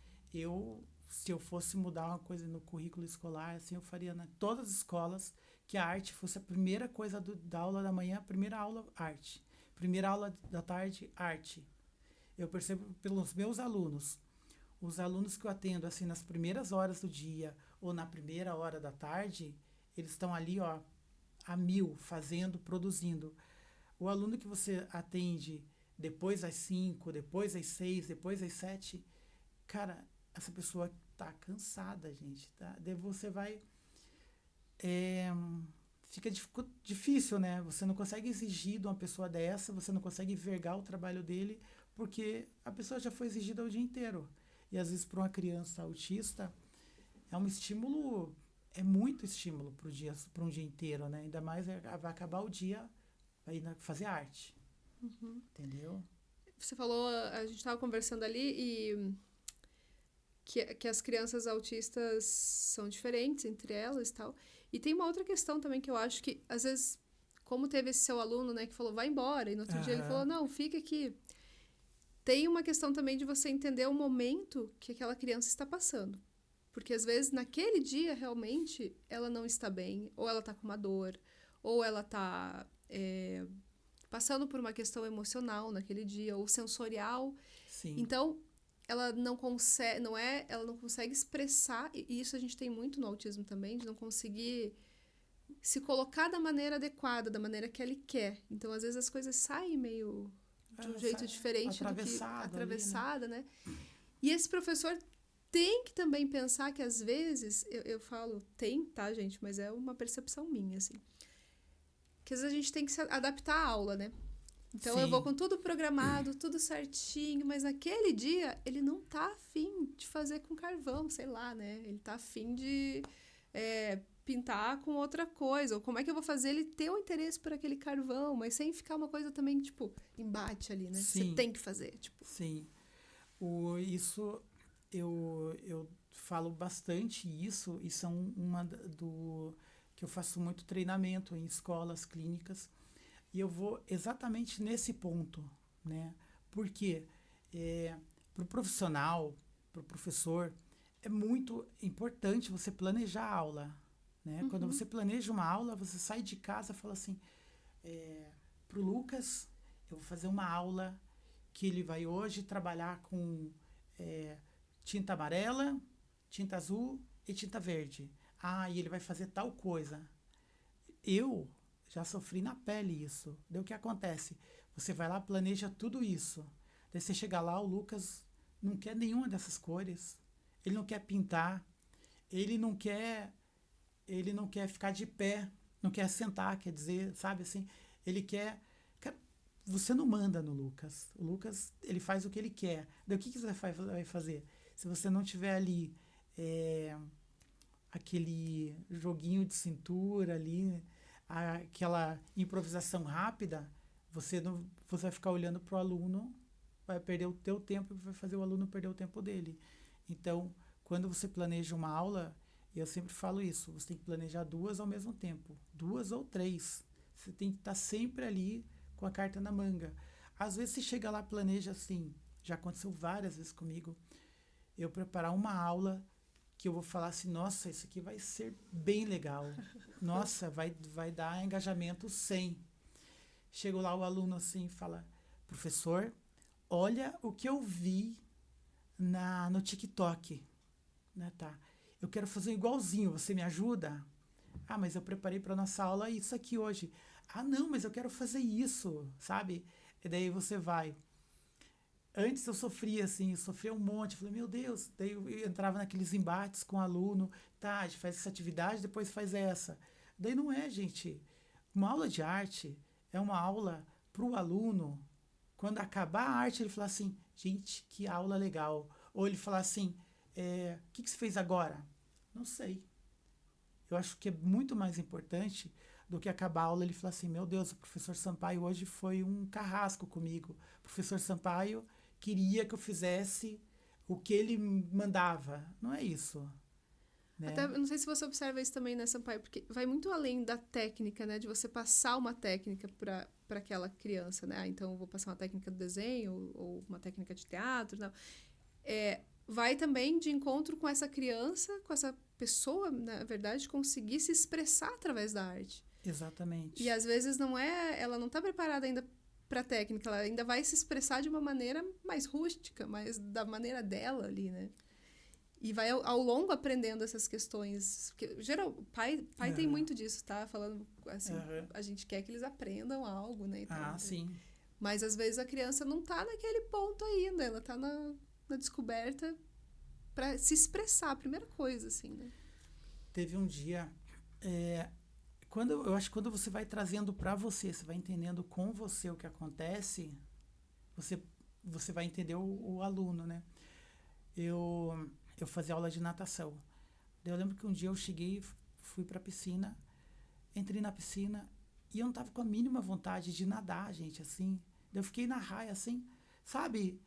Se eu fosse mudar uma coisa no currículo escolar, assim, eu faria, né, todas as escolas que a arte fosse a primeira coisa da aula da manhã, primeira aula, arte. Primeira aula da tarde, arte. Eu percebo pelos meus alunos, os alunos que eu atendo, assim, nas primeiras horas do dia ou na primeira hora da tarde, eles estão ali, ó, a mil, fazendo, produzindo. O aluno que você atende depois das 5, depois das 6, depois das 7, cara, essa pessoa tá cansada, gente, tá? Daí você vai... fica difícil, né? Você não consegue exigir de uma pessoa dessa, você não consegue envergar o trabalho dele, porque a pessoa já foi exigida o dia inteiro. E às vezes para uma criança autista é um estímulo, é muito estímulo para um dia inteiro, né? Ainda mais vai acabar o dia, vai fazer arte. Entendeu? você falou, a gente estava conversando ali e que as crianças autistas são diferentes entre elas e tal. E tem uma outra questão também que eu acho que, às vezes, como teve esse seu aluno, né, que falou, vai embora, e no outro dia ele falou, Aham. não, fica aqui. Tem uma questão também de você entender o momento que aquela criança está passando. Porque, às vezes, naquele dia, realmente, ela não está bem, ou ela está com uma dor, ou ela está passando por uma questão emocional naquele dia, ou sensorial. Sim. Então, ela não consegue, ela não consegue expressar, e isso a gente tem muito no autismo também, de não conseguir se colocar da maneira adequada, da maneira que ele quer. Então, às vezes as coisas saem meio de um jeito diferente do que atravessada, né? E esse professor tem que também pensar que às vezes, eu falo, tem, tá, gente, mas é uma percepção minha, assim, que às vezes a gente tem que se adaptar à aula, né? Então, eu vou com tudo programado, tudo certinho, mas naquele dia ele não tá afim de fazer com carvão, sei lá, né? Ele tá afim de pintar com outra coisa. Ou como é que eu vou fazer ele ter o interesse por aquele carvão, mas sem ficar uma coisa também, tipo, embate ali, né? Você tem que fazer, tipo. Sim. Isso, eu falo bastante isso, e são que eu faço muito treinamento em escolas, clínicas, e eu vou exatamente nesse ponto, né? Porque para o profissional, para o professor, é muito importante você planejar a aula, né? Quando você planeja uma aula, você sai de casa e fala assim, para o Lucas, eu vou fazer uma aula que ele vai hoje trabalhar com tinta amarela, tinta azul e tinta verde. Ah, e ele vai fazer tal coisa. Eu já sofri na pele isso. Daí o que acontece? Você vai lá, planeja tudo isso. Daí você chega lá, o Lucas não quer nenhuma dessas cores. Ele não quer pintar. Ele não quer ficar de pé. Não quer sentar, quer dizer, sabe assim? Ele quer você não manda no Lucas. O Lucas, ele faz o que ele quer. Daí o que você vai fazer? Se você não tiver ali aquele joguinho de cintura ali, aquela improvisação rápida, você vai ficar olhando para o aluno, vai perder o teu tempo e vai fazer o aluno perder o tempo dele. Então, quando você planeja uma aula, eu sempre falo isso, você tem que planejar 2 ao mesmo tempo, 2 ou 3. Você tem que estar sempre ali com a carta na manga. Às vezes você chega lá, planeja assim, já aconteceu várias vezes comigo, eu preparar uma aula que eu vou falar assim, nossa, isso aqui vai ser bem legal. Nossa, vai dar engajamento 100. Chega lá o aluno assim e fala, professor, olha o que eu vi no TikTok. Né, tá. Eu quero fazer igualzinho, você me ajuda? Ah, mas eu preparei para nossa aula isso aqui hoje. Ah, não, mas eu quero fazer isso, sabe? E daí você vai. Antes eu sofria assim, eu sofria um monte. Eu falei, meu Deus. Daí eu entrava naqueles embates com o aluno. Tá, a gente faz essa atividade, depois faz essa. Daí não é, gente. Uma aula de arte é uma aula para o aluno. Quando acabar a arte, ele falar assim, gente, que aula legal. Ou ele falar assim, o que você fez agora? Não sei. Eu acho que é muito mais importante do que acabar a aula ele falar assim, meu Deus, o professor Sampaio hoje foi um carrasco comigo. O professor Sampaio queria que eu fizesse o que ele mandava. Não é isso, Até, né? eu não sei se você observa isso também, né, Sampaio? Porque vai muito além da técnica, né? De você passar uma técnica para aquela criança, né? Ah, então eu vou passar uma técnica do desenho ou uma técnica de teatro, não. Vai também de encontro com essa criança, com essa pessoa, na verdade, conseguir se expressar através da arte. Exatamente. E às vezes ela não está preparada ainda para a técnica, ela ainda vai se expressar de uma maneira mais rústica, mais da maneira dela ali, né? E vai ao longo aprendendo essas questões. Porque, pai tem muito disso, tá? Falando assim, a gente quer que eles aprendam algo, né? Então, Sim. mas às vezes a criança não tá naquele ponto ainda, ela tá na descoberta para se expressar, a primeira coisa, assim, né? Teve um dia, eu acho que quando você vai trazendo para você vai entendendo com você o que acontece, você vai entender o aluno, né? Eu fazia aula de natação. Eu lembro que um dia eu cheguei, fui para a piscina, entrei na piscina e eu não tava com a mínima vontade de nadar, gente, assim. Eu fiquei na raia, assim, sabe?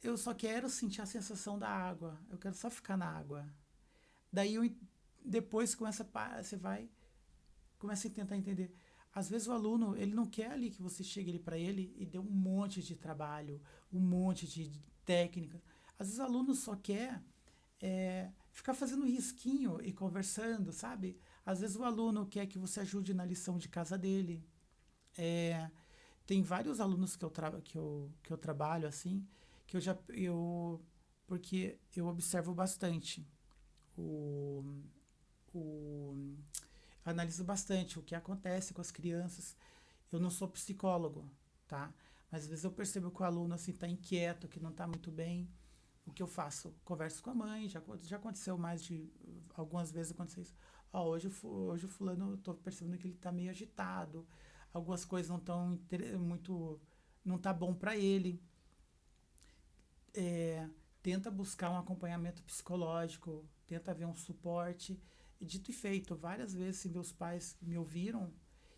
Eu só quero sentir a sensação da água. Eu quero só ficar na água. Daí depois você vai começa a tentar entender. Às vezes o aluno, ele não quer ali que você chegue ali para ele e dê um monte de trabalho, um monte de técnica. Às vezes o aluno só quer ficar fazendo risquinho e conversando, sabe? Às vezes o aluno quer que você ajude na lição de casa dele. Tem vários alunos que eu trabalho assim, que porque eu observo bastante eu analiso bastante o que acontece com as crianças. Eu não sou psicólogo, tá? Mas às vezes eu percebo que o aluno assim está inquieto, que não está muito bem. O que eu faço? Converso com a mãe, já aconteceu mais de algumas vezes aconteceu isso. Hoje o fulano, eu tô percebendo que ele está meio agitado. Algumas coisas não estão muito, não tá bom para ele. Tenta buscar um acompanhamento psicológico, tenta ver um suporte. E dito e feito, várias vezes meus pais me ouviram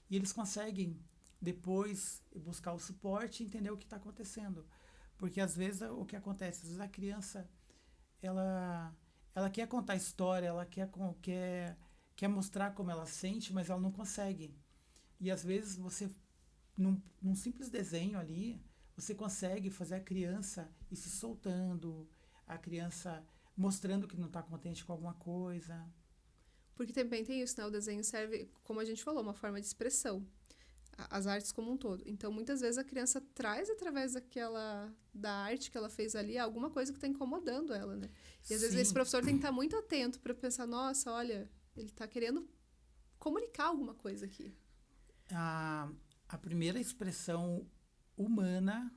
e eles conseguem depois buscar o suporte e entender o que está acontecendo. Porque às vezes o que acontece, às vezes a criança ela quer contar história, ela quer mostrar como ela sente, mas ela não consegue. E às vezes você, num simples desenho ali, você consegue fazer a criança ir se soltando, a criança mostrando que não está contente com alguma coisa. Porque também tem isso, né? O desenho serve, como a gente falou, uma forma de expressão. As artes como um todo. Então, muitas vezes a criança traz através da arte que ela fez ali alguma coisa que está incomodando ela, né? E às vezes esse professor tem que estar muito atento para pensar, nossa, olha, ele está querendo comunicar alguma coisa aqui. A primeira expressão humana,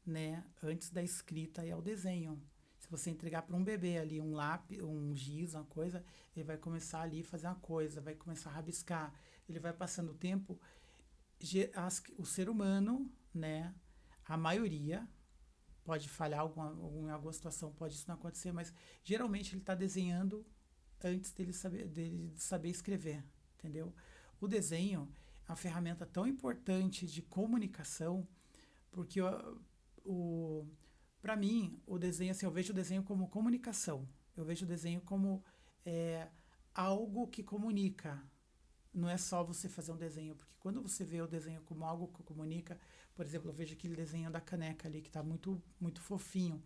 né, antes da escrita é o desenho. Se você entregar para um bebê ali um lápis, um giz, uma coisa, ele vai começar ali a fazer uma coisa, vai começar a rabiscar. Ele vai passando o tempo. O ser humano, né, a maioria, pode falhar em alguma situação, pode isso não acontecer, mas geralmente ele está desenhando antes dele saber escrever, entendeu? O desenho é uma ferramenta tão importante de comunicação, porque para mim, o desenho, assim, eu vejo o desenho como comunicação. Eu vejo o desenho como algo que comunica. Não é só você fazer um desenho, porque quando você vê o desenho como algo que comunica, por exemplo, eu vejo aquele desenho da caneca ali, que está muito, muito fofinho.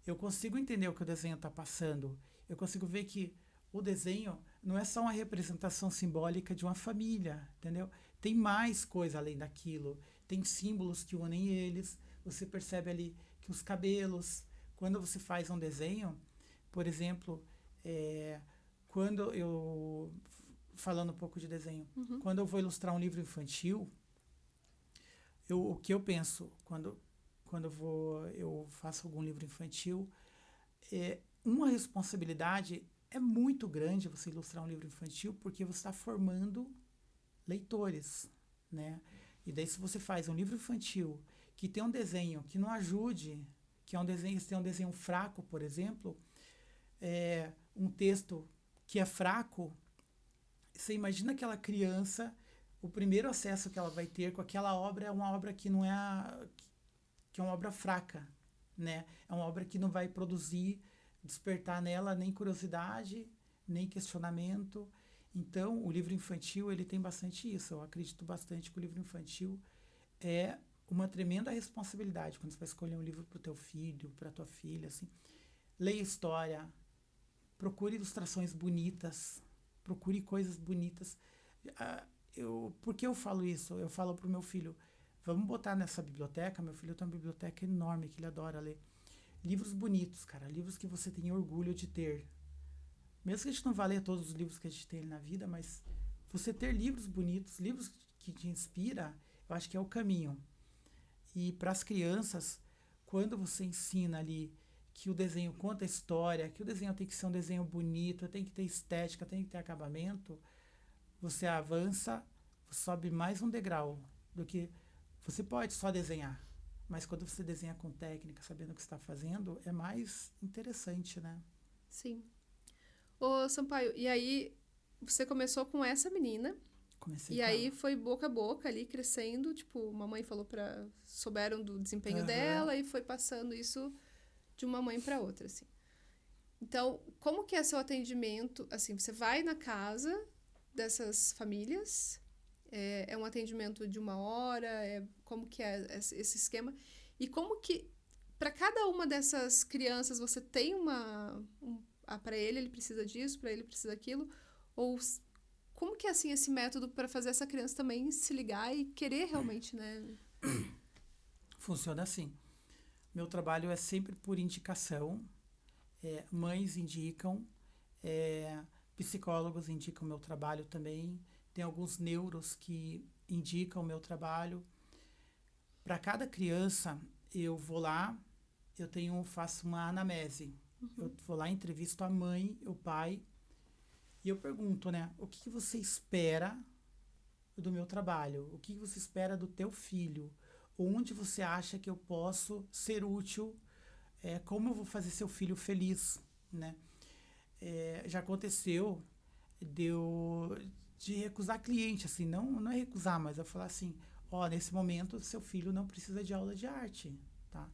Eu consigo entender o que o desenho está passando. eu consigo ver que o desenho não é só uma representação simbólica de uma família, entendeu? Tem mais coisa além daquilo. Tem símbolos que unem eles. Você percebe ali que os cabelos, quando você faz um desenho, por exemplo, quando eu, falando um pouco de desenho, quando eu vou ilustrar um livro infantil, o que eu penso quando eu faço algum livro infantil, uma responsabilidade é muito grande você ilustrar um livro infantil, porque você está formando leitores, né? E daí se você faz um livro infantil que tem um desenho que não ajude, que é um desenho, se tem um desenho fraco, por exemplo, um texto que é fraco, você imagina aquela criança, o primeiro acesso que ela vai ter com aquela obra é uma obra que não é que é uma obra fraca, né? É uma obra que não vai produzir, despertar nela nem curiosidade, nem questionamento. Então, o livro infantil, ele tem bastante isso. Eu acredito bastante que o livro infantil é uma tremenda responsabilidade quando você vai escolher um livro para o teu filho, para a tua filha, assim. Leia história, procure ilustrações bonitas, procure coisas bonitas. Por que eu falo isso? Eu falo para o meu filho, vamos botar nessa biblioteca, meu filho tem uma biblioteca enorme que ele adora ler. Livros bonitos, cara, livros que você tem orgulho de ter. Mesmo que a gente não vá ler todos os livros que a gente tem na vida, mas você ter livros bonitos, livros que te inspira, eu acho que é o caminho. E para as crianças, quando você ensina ali que o desenho conta a história, que o desenho tem que ser um desenho bonito, tem que ter estética, tem que ter acabamento, você avança, sobe mais um degrau do que você pode só desenhar. Mas quando você desenha com técnica, sabendo o que está fazendo, é mais interessante, né? Sim. Ô, Sampaio, e aí você começou com essa menina, Comecei e com aí ela. foi boca a boca ali, crescendo, tipo, mamãe falou pra... souberam do desempenho Aham. dela e foi passando isso de uma mãe pra outra, assim. Então, como que é seu atendimento? Assim, você vai na casa dessas famílias, é um atendimento de 1 hora, como que é esse esquema? E como que, para cada uma dessas crianças, você tem para ele precisa disso, para ele precisa daquilo? Ou como que é, assim, esse método para fazer essa criança também se ligar e querer realmente, né? Funciona assim. Meu trabalho é sempre por indicação. Mães indicam, psicólogos indicam o meu trabalho também. Tem alguns neuros que indicam o meu trabalho. Para cada criança, eu vou lá, faço uma anamnese. Eu vou lá, entrevisto a mãe, o pai, e eu pergunto, né, o que você espera do meu trabalho? O que você espera do teu filho? Onde você acha que eu posso ser útil? Como eu vou fazer seu filho feliz, né? Já aconteceu de recusar cliente, assim, não é recusar, mas eu falar assim, nesse momento seu filho não precisa de aula de arte, tá?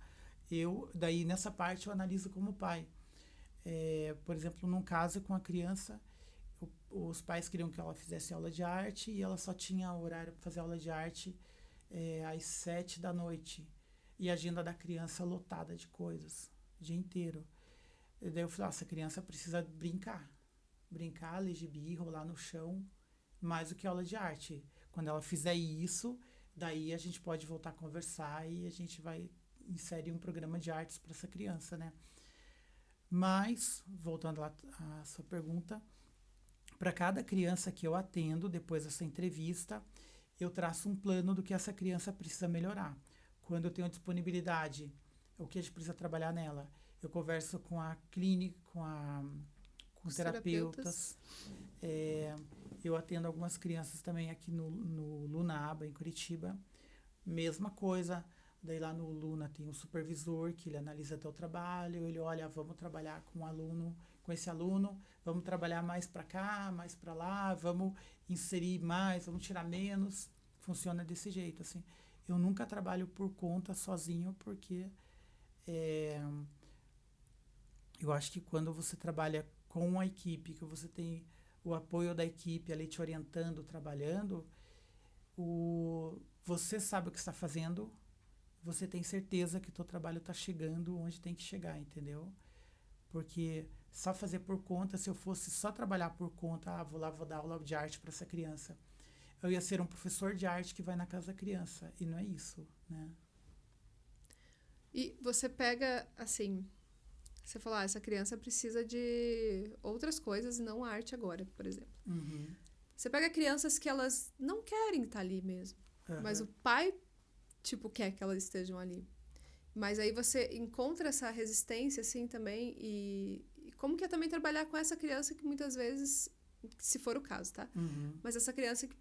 Daí nessa parte eu analiso como pai. Por exemplo, num caso com a criança, os pais queriam que ela fizesse aula de arte e ela só tinha horário para fazer aula de arte às 7 da noite. E a agenda da criança lotada de coisas, o dia inteiro. E daí eu falei, essa criança precisa brincar, ler gibi, rolar no chão, mais do que aula de arte. Quando ela fizer isso, daí a gente pode voltar a conversar e a gente vai inserir um programa de artes para essa criança, né? Mas, voltando lá à sua pergunta, para cada criança que eu atendo, depois dessa entrevista, eu traço um plano do que essa criança precisa melhorar. Quando eu tenho disponibilidade, o que a gente precisa trabalhar nela, eu converso com a clínica, com os terapeutas. Eu atendo algumas crianças também aqui no Lunaba, em Curitiba. Mesma coisa. Daí lá no Luna tem um supervisor que ele analisa teu trabalho, ele olha, vamos trabalhar com esse aluno, vamos trabalhar mais para cá, mais para lá, vamos inserir mais, vamos tirar menos. Funciona desse jeito, assim. Eu nunca trabalho por conta, sozinho, porque eu acho que quando você trabalha com a equipe, que você tem o apoio da equipe ali te orientando, trabalhando, você sabe o que está fazendo, você tem certeza que o teu trabalho está chegando onde tem que chegar, entendeu? Porque só fazer por conta, se eu fosse só trabalhar por conta, vou lá, vou dar aula de arte para essa criança. Eu ia ser um professor de arte que vai na casa da criança. E não é isso, né? E você pega, assim, você falou, essa criança precisa de outras coisas e não a arte agora, por exemplo. Uhum. Você pega crianças que elas não querem estar ali mesmo, mas o Uhum. pai, tipo, quer que elas estejam ali. Mas aí você encontra essa resistência, assim, também, e como que é também trabalhar com essa criança que muitas vezes, se for o caso, tá? Uhum. Mas essa criança que,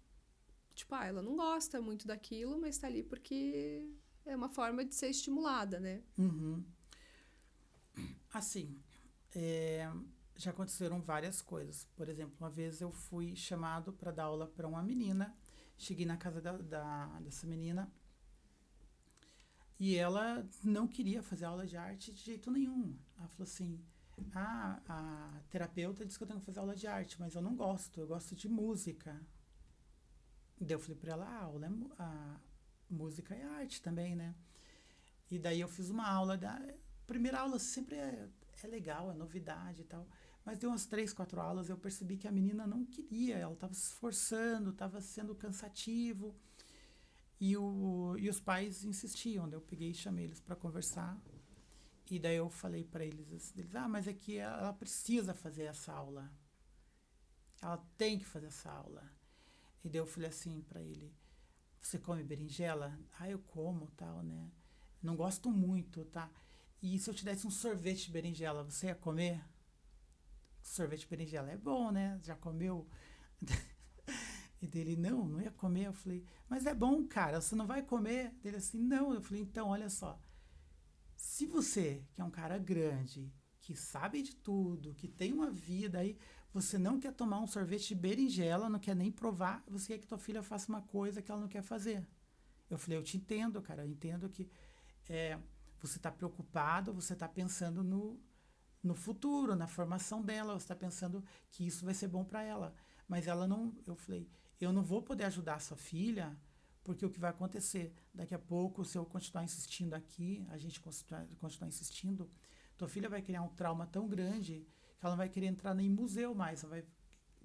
tipo, ela não gosta muito daquilo, mas tá ali porque é uma forma de ser estimulada, né? Uhum. Assim, é, já aconteceram várias coisas. Por exemplo, uma vez eu fui chamado para dar aula para uma menina. Cheguei na casa dessa menina e ela não queria fazer aula de arte de jeito nenhum. Ela falou assim: a terapeuta disse que eu tenho que fazer aula de arte, mas eu não gosto, eu gosto de música. Daí eu falei para ela: a música é arte também, né? E daí eu fiz uma aula. Primeira aula sempre é legal, é novidade e tal. Mas deu umas 3, 4 aulas, eu percebi que a menina não queria, ela estava se esforçando, estava sendo cansativo. E os pais insistiam, daí eu peguei e chamei eles para conversar. E daí eu falei para eles, mas é que ela precisa fazer essa aula. Ela tem que fazer essa aula. E daí eu falei assim para ele: você come berinjela? Eu como, tal, né? Não gosto muito, tá? E se eu te desse um sorvete de berinjela, você ia comer? Sorvete de berinjela é bom, né? Já comeu? E dele, não ia comer. Eu falei, mas é bom, cara, você não vai comer? Dele assim, não. Eu falei, então, olha só. Se você, que é um cara grande, que sabe de tudo, que tem uma vida aí, você não quer tomar um sorvete de berinjela, não quer nem provar, você quer que tua filha faça uma coisa que ela não quer fazer. Eu falei, eu te entendo, cara, eu entendo que você está preocupado, você está pensando no futuro, na formação dela, você está pensando que isso vai ser bom para ela. Mas ela não, eu falei, eu não vou poder ajudar a sua filha, porque o que vai acontecer? Daqui a pouco, se eu continuar insistindo aqui, a gente continuar insistindo, tua filha vai criar um trauma tão grande que ela não vai querer entrar nem em museu mais,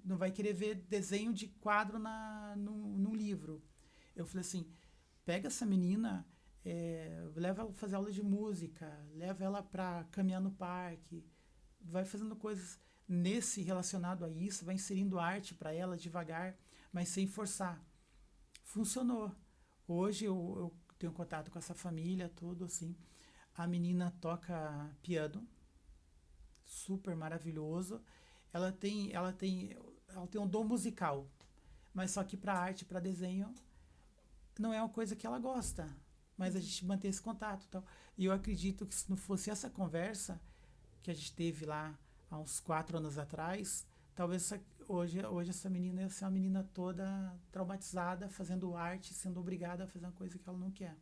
não vai querer ver desenho de quadro num livro. Eu falei assim, pega essa menina, leva ela para fazer aula de música, leva ela para caminhar no parque, vai fazendo coisas nesse relacionado a isso, vai inserindo arte para ela devagar, mas sem forçar. Funcionou. Hoje eu tenho contato com essa família, tudo assim. A menina toca piano, super maravilhoso. Ela tem um dom musical, mas só que para arte, para desenho, não é uma coisa que ela gosta. Mas a gente mantém esse contato, tal. E eu acredito que se não fosse essa conversa que a gente teve lá há uns 4 anos atrás, talvez hoje essa menina ia ser uma menina toda traumatizada, fazendo arte, sendo obrigada a fazer uma coisa que ela não quer.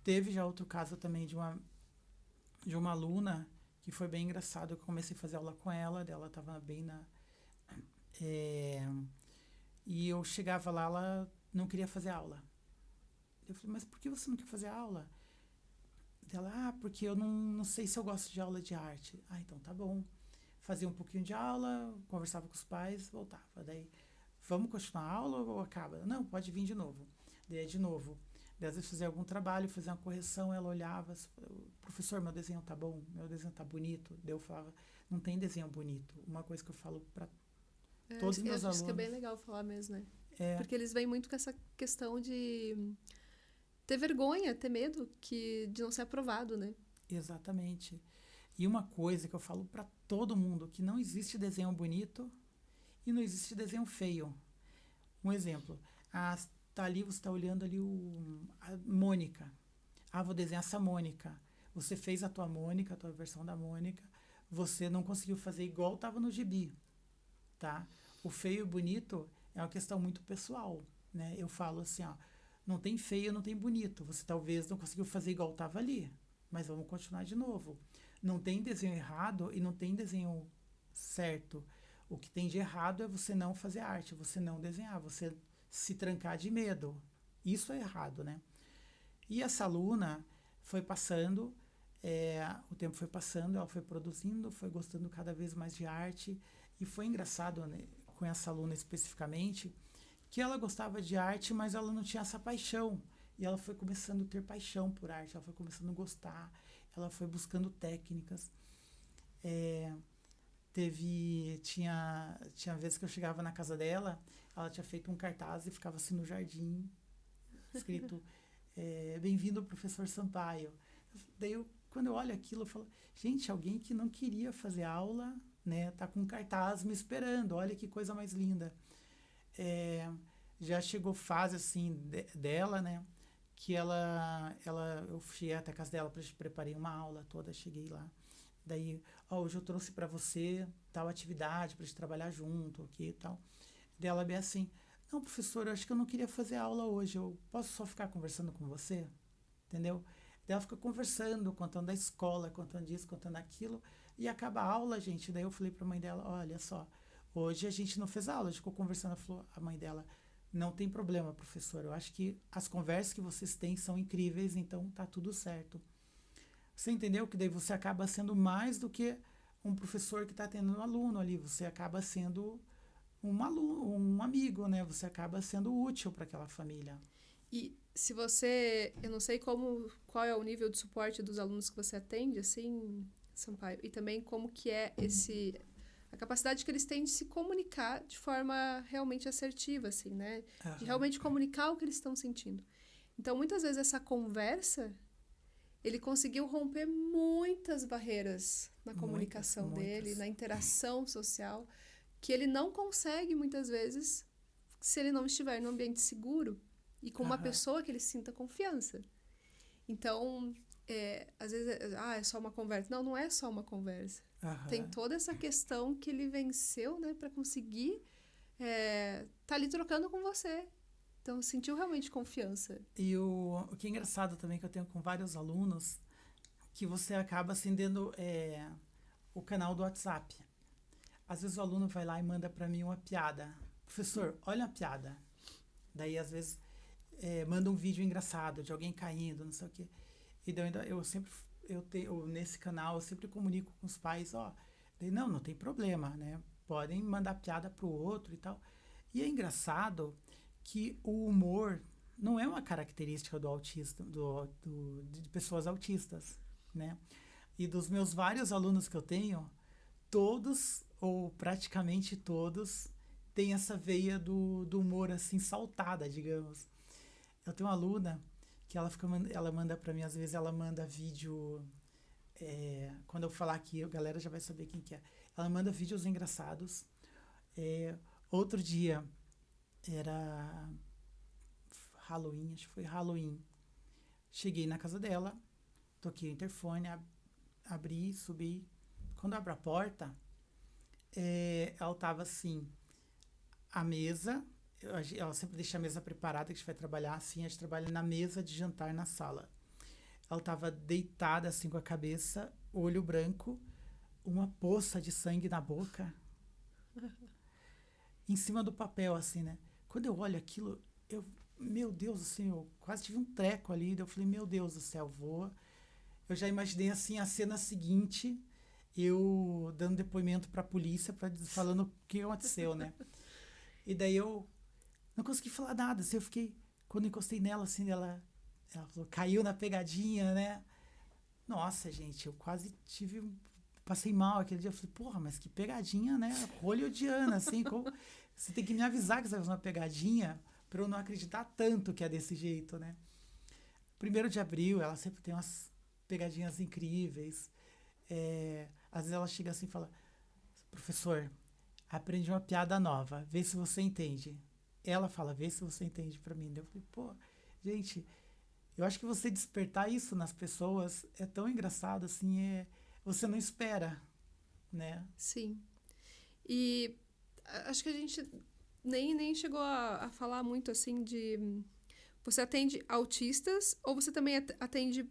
Teve já outro caso também de uma aluna que foi bem engraçado. Eu comecei a fazer aula com ela estava bem na. E eu chegava lá, ela não queria fazer aula. Eu falei, mas por que você não quer fazer aula? Ela, porque eu não sei se eu gosto de aula de arte. Então tá bom. Fazia um pouquinho de aula, conversava com os pais, voltava. Daí, vamos continuar a aula ou acaba? Não, pode vir de novo. Daí, de novo. Daí, às vezes, fazia algum trabalho, fazia uma correção, ela olhava, professor, meu desenho tá bom, meu desenho tá bonito. Daí eu falava, não tem desenho bonito. Uma coisa que eu falo para todos os meus alunos. Isso que é bem legal falar mesmo, né? É, Porque eles vêm muito com essa questão de ter vergonha, ter medo de não ser aprovado, né? exatamente. E uma coisa que eu falo para todo mundo, que não existe desenho bonito e não existe desenho feio. Um exemplo, tá ali, você está olhando ali a Mônica. Vou desenhar essa Mônica. Você fez a tua Mônica, a tua versão da Mônica, você não conseguiu fazer igual estava no gibi, tá? O feio e o bonito é uma questão muito pessoal, né? Eu falo assim, não tem feio, não tem bonito. Você talvez não conseguiu fazer igual estava ali, mas vamos continuar de novo. Não tem desenho errado e não tem desenho certo. O que tem de errado é você não fazer arte, você não desenhar, você se trancar de medo. Isso é errado, né? E essa aluna foi passando, O tempo foi passando, ela foi produzindo, foi gostando cada vez mais de arte. E foi engraçado, né, com essa aluna especificamente, que ela gostava de arte, mas ela não tinha essa paixão. E ela foi começando a ter paixão por arte, ela foi começando a gostar, ela foi buscando técnicas. É, tinha vezes que eu chegava na casa dela, ela tinha feito um cartaz e ficava assim no jardim, escrito Bem-vindo, professor Sampaio. Daí, quando eu olho aquilo, eu falo, gente, alguém que não queria fazer aula, né, tá com um cartaz me esperando, olha que coisa mais linda. Já chegou fase, assim, dela, né, que eu cheguei até a casa dela, preparei uma aula toda, cheguei lá. Daí, hoje eu trouxe para você tal atividade para gente trabalhar junto, aqui e tal. Daí ela bem assim, não, professor, eu acho que eu não queria fazer aula hoje, eu posso só ficar conversando com você? Entendeu? Daí ela fica conversando, contando da escola, contando disso, contando aquilo, e acaba a aula, gente. Daí eu falei para a mãe dela, olha só, hoje a gente não fez aula, a gente ficou conversando, falou a mãe dela, não tem problema, professor, eu acho que as conversas que vocês têm são incríveis, então tá tudo certo. Você entendeu que daí você acaba sendo mais do que um professor que está tendo um aluno ali, você acaba sendo um aluno, um amigo, né? Você acaba sendo útil para aquela família. E se eu não sei qual é o nível de suporte dos alunos que você atende, assim, Sampaio, e também como que é a capacidade que eles têm de se comunicar de forma realmente assertiva, assim, né? De realmente comunicar o que eles estão sentindo. Então, muitas vezes essa conversa, ele conseguiu romper muitas barreiras na comunicação dele, na interação social, que ele não consegue muitas vezes se ele não estiver num ambiente seguro e com uma pessoa que ele sinta confiança. Então, às vezes, é só uma conversa. Não, não é só uma conversa. Tem toda essa questão que ele venceu, né, para conseguir tá ali trocando com você. Então, sentiu realmente confiança. E o que é engraçado também, que eu tenho com vários alunos, que você acaba acendendo o canal do WhatsApp. Às vezes o aluno vai lá e manda para mim uma piada. Professor, olha a piada. Daí, às vezes, manda um vídeo engraçado de alguém caindo, não sei o quê. E daí, nesse canal, eu sempre comunico com os pais, daí, não tem problema, né? Podem mandar piada pro outro e tal. E é engraçado que o humor não é uma característica do autista, de pessoas autistas, né? E dos meus vários alunos que eu tenho, todos, ou praticamente todos, têm essa veia do humor, assim, saltada, digamos. Eu tenho uma aluna que ela manda para mim, às vezes ela manda vídeo, quando eu falar aqui, a galera já vai saber quem que é. Ela manda vídeos engraçados. Outro dia, era Halloween, acho que foi Halloween. Cheguei na casa dela, toquei o interfone, abri, subi. Quando abro a porta, ela tava assim, a mesa, ela sempre deixa a mesa preparada, que a gente vai trabalhar assim, a gente trabalha na mesa de jantar na sala. Ela tava deitada assim com a cabeça, olho branco, uma poça de sangue na boca, em cima do papel, assim, né? Quando eu olho aquilo, meu Deus, assim, eu quase tive um treco ali. Eu falei, meu Deus do céu, eu já imaginei, assim, a cena seguinte, eu dando depoimento para a polícia, falando o que aconteceu, né? E daí eu não consegui falar nada, assim, quando eu encostei nela, assim, ela falou, caiu na pegadinha, né? Nossa, gente, eu quase passei mal aquele dia. Eu falei, porra, mas que pegadinha, né? Hollywoodiana, assim, você tem que me avisar que você vai fazer uma pegadinha para eu não acreditar tanto que é desse jeito, né? 1º de abril, ela sempre tem umas pegadinhas incríveis. Às vezes ela chega assim e fala, professor, aprendi uma piada nova, vê se você entende. Ela fala, vê se você entende para mim. Eu falei, pô, gente, eu acho que você despertar isso nas pessoas é tão engraçado, assim, você não espera, né? Sim. E acho que a gente nem chegou a falar muito, assim, de... Você atende autistas ou você também atende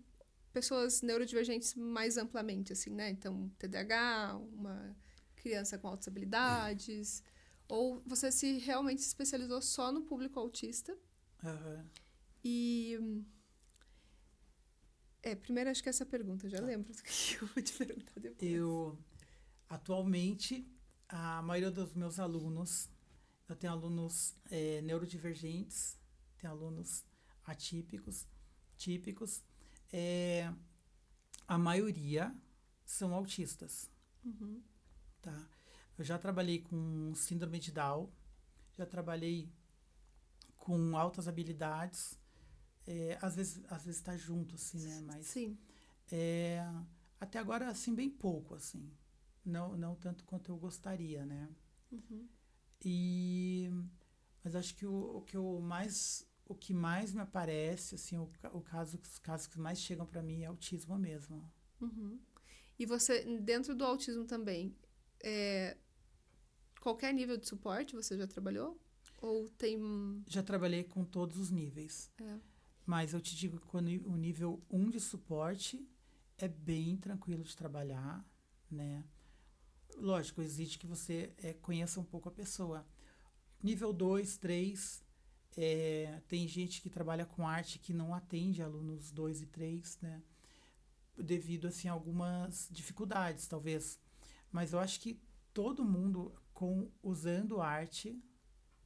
pessoas neurodivergentes mais amplamente, assim, né? Então, TDAH, uma criança com altas habilidades... Ou você realmente se especializou só no público autista? E Primeiro acho que essa pergunta, eu já lembro do que eu vou te perguntar depois. Atualmente, a maioria dos meus alunos, eu tenho alunos neurodivergentes, tenho alunos atípicos, típicos, é, a maioria são autistas, Uhum. tá? Eu já trabalhei com síndrome de Down, já trabalhei com altas habilidades, às vezes tá junto, assim, né? Mas Sim. é, até agora, assim, bem pouco, assim. Não tanto quanto eu gostaria, né? Uhum. E, mas acho que o que mais me aparece, assim, os casos que mais chegam para mim é autismo mesmo. Uhum. E você, dentro do autismo também, é, qualquer nível de suporte você já trabalhou? Ou tem. Já trabalhei com todos os níveis, É. mas eu te digo que o nível um de suporte é bem tranquilo de trabalhar, né? Lógico, exige que você conheça um pouco a pessoa. Nível 2 3 tem gente que trabalha com arte que não atende alunos 2 e 3, né? Devido assim, a algumas dificuldades, talvez. Mas eu acho que todo mundo, usando arte,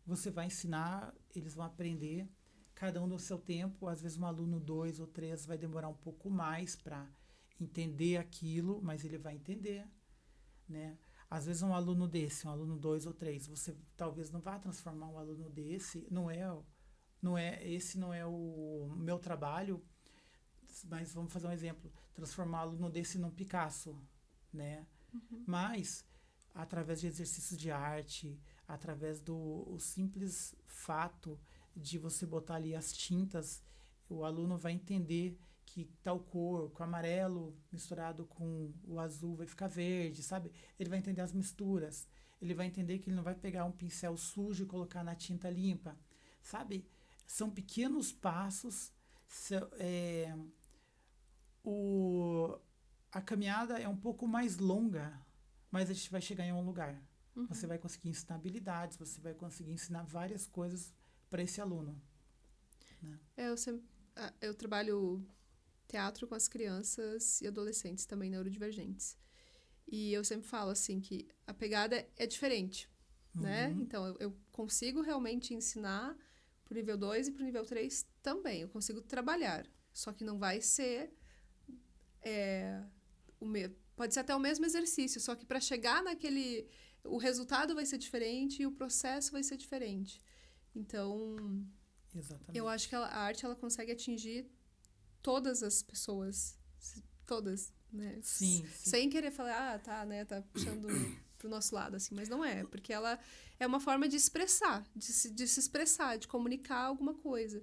você vai ensinar, eles vão aprender, cada um no seu tempo. Às vezes, um aluno 2 ou 3 vai demorar um pouco mais para entender aquilo, mas ele vai entender, né? Às vezes um aluno desse, um aluno 2 ou 3, você talvez não vá transformar um aluno desse, esse não é o meu trabalho, mas vamos fazer um exemplo, transformar um aluno desse num Picasso, né? Uhum. Mas através de exercícios de arte, através do o simples fato de você botar ali as tintas, o aluno vai entender que tal cor, com o amarelo misturado com o azul vai ficar verde, sabe? Ele vai entender as misturas. Ele vai entender que ele não vai pegar um pincel sujo e colocar na tinta limpa, sabe? São pequenos passos. É, o, a caminhada é um pouco mais longa, mas a gente vai chegar em um lugar. Você Uhum. vai conseguir ensinar habilidades, você vai conseguir ensinar várias coisas para esse aluno, né? Eu trabalho teatro com as crianças e adolescentes também neurodivergentes. E eu sempre falo assim que a pegada é diferente, né? Uhum, Então eu consigo realmente ensinar pro nível 2 e pro nível 3 também. Eu consigo trabalhar. Só que não vai ser pode ser até o mesmo exercício, só que para chegar naquele o resultado vai ser diferente e o processo vai ser diferente. Então, eu acho que exatamente. a arte ela consegue atingir todas as pessoas, todas, né? Sim, sim, Sem querer falar, tá, né, tá puxando pro nosso lado, assim, mas não é, porque ela é uma forma de expressar, de se expressar, de comunicar alguma coisa.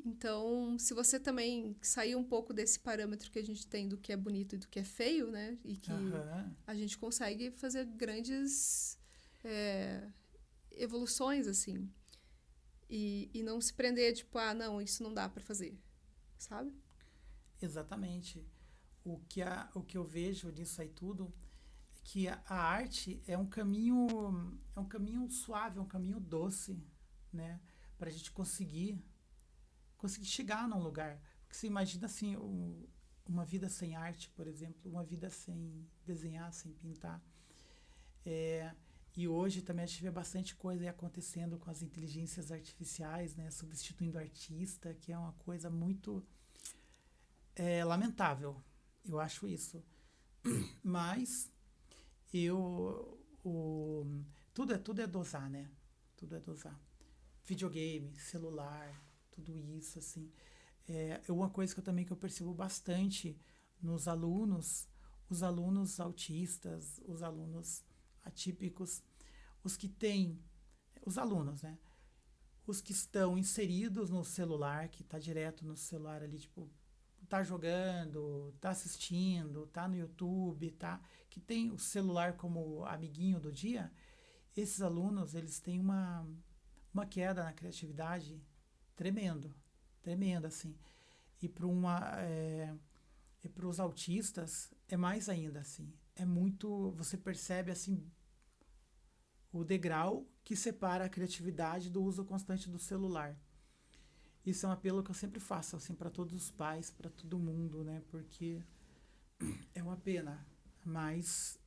Então, se você também sair um pouco desse parâmetro que a gente tem do que é bonito e do que é feio, né, e que aham, a gente consegue fazer grandes é, evoluções, assim, e não se prender, tipo, não, isso não dá pra fazer, sabe? exatamente. O que eu vejo disso aí tudo é que a arte é um caminho suave, é um caminho doce, né? Para a gente conseguir chegar num lugar. Porque você imagina assim, uma vida sem arte, por exemplo, uma vida sem desenhar, sem pintar. É, e hoje também a gente vê bastante coisa aí acontecendo com as inteligências artificiais, né? Substituindo o artista, que é uma coisa muito lamentável. Eu acho isso. Mas eu. O, tudo é dosar, né? Tudo é dosar. Videogame, celular, tudo isso, assim. Uma coisa que eu percebo bastante nos alunos, os alunos autistas, os alunos atípicos, os que têm, os alunos, né? Os que estão inseridos no celular, que está direto no celular ali, tipo, tá jogando, tá assistindo, tá no YouTube, tá, que tem o celular como amiguinho do dia, esses alunos, eles têm uma queda na criatividade tremendo, tremenda, assim. E para os autistas é mais ainda, assim. É muito, você percebe, assim, o degrau que separa a criatividade do uso constante do celular. isso é um apelo que eu sempre faço, assim, para todos os pais, para todo mundo, né? Porque é uma pena, mas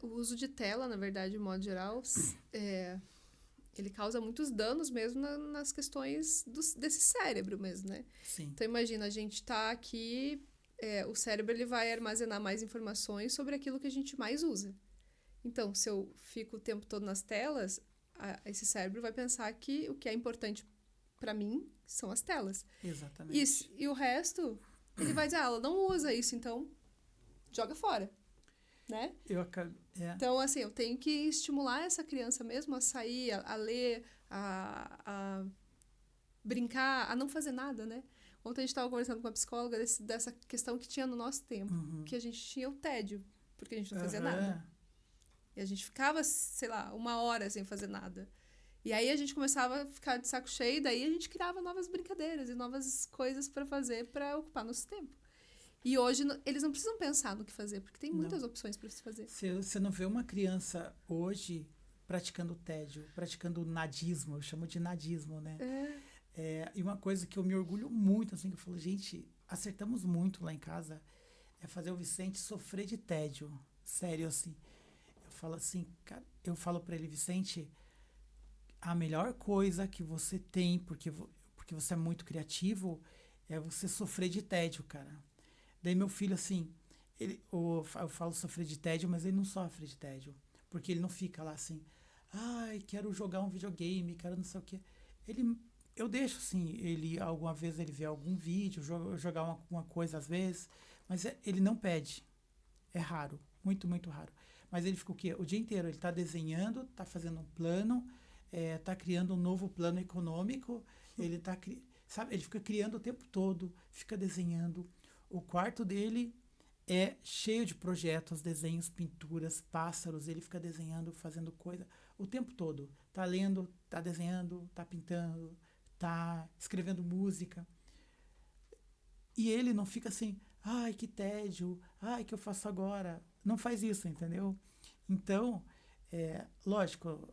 O uso de tela, na verdade, de modo geral, ele causa muitos danos mesmo nas questões desse cérebro mesmo, né? sim, Então, imagina, a gente tá aqui, o cérebro ele vai armazenar mais informações sobre aquilo que a gente mais usa. Então, se eu fico o tempo todo nas telas, esse cérebro vai pensar que o que é importante para mim são as telas. exatamente. E o resto, ele vai dizer, ela não usa isso, então joga fora, né? Então, assim, eu tenho que estimular essa criança mesmo a sair, a ler, a brincar, a não fazer nada, né? Ontem a gente estava conversando com uma psicóloga dessa questão que tinha no nosso tempo, que a gente tinha o tédio, porque a gente não fazia nada. E a gente ficava, sei lá, 1 hora sem fazer nada. E aí a gente começava a ficar de saco cheio, e daí a gente criava novas brincadeiras e novas coisas para fazer para ocupar nosso tempo. E hoje eles não precisam pensar no que fazer, porque tem muitas opções para se fazer. Você não vê uma criança hoje praticando tédio, praticando nadismo, eu chamo de nadismo, né? E uma coisa que eu me orgulho muito, assim, que eu falo, gente, acertamos muito lá em casa, é fazer o Vicente sofrer de tédio. Sério, assim. Eu falo assim, cara, eu falo pra ele, Vicente, a melhor coisa que você tem, porque você é muito criativo, é você sofrer de tédio, cara. Daí meu filho, assim, eu falo sofrer de tédio, mas ele não sofre de tédio. Porque ele não fica lá assim, ai, quero jogar um videogame, quero não sei o quê. Eu deixo, assim, alguma vez ele vê algum vídeo, jogar alguma coisa às vezes, mas ele não pede. É raro, muito, muito raro. Mas ele fica o quê? O dia inteiro ele está desenhando, está fazendo um plano, está criando um novo plano econômico, ele tá, sabe, ele fica criando o tempo todo, fica desenhando. O quarto dele é cheio de projetos, desenhos, pinturas, pássaros, ele fica desenhando, fazendo coisa o tempo todo. Tá lendo, tá desenhando, tá pintando, tá escrevendo música. E ele não fica assim, ai, que tédio, ai, que eu faço agora? Não faz isso, entendeu? Então, lógico,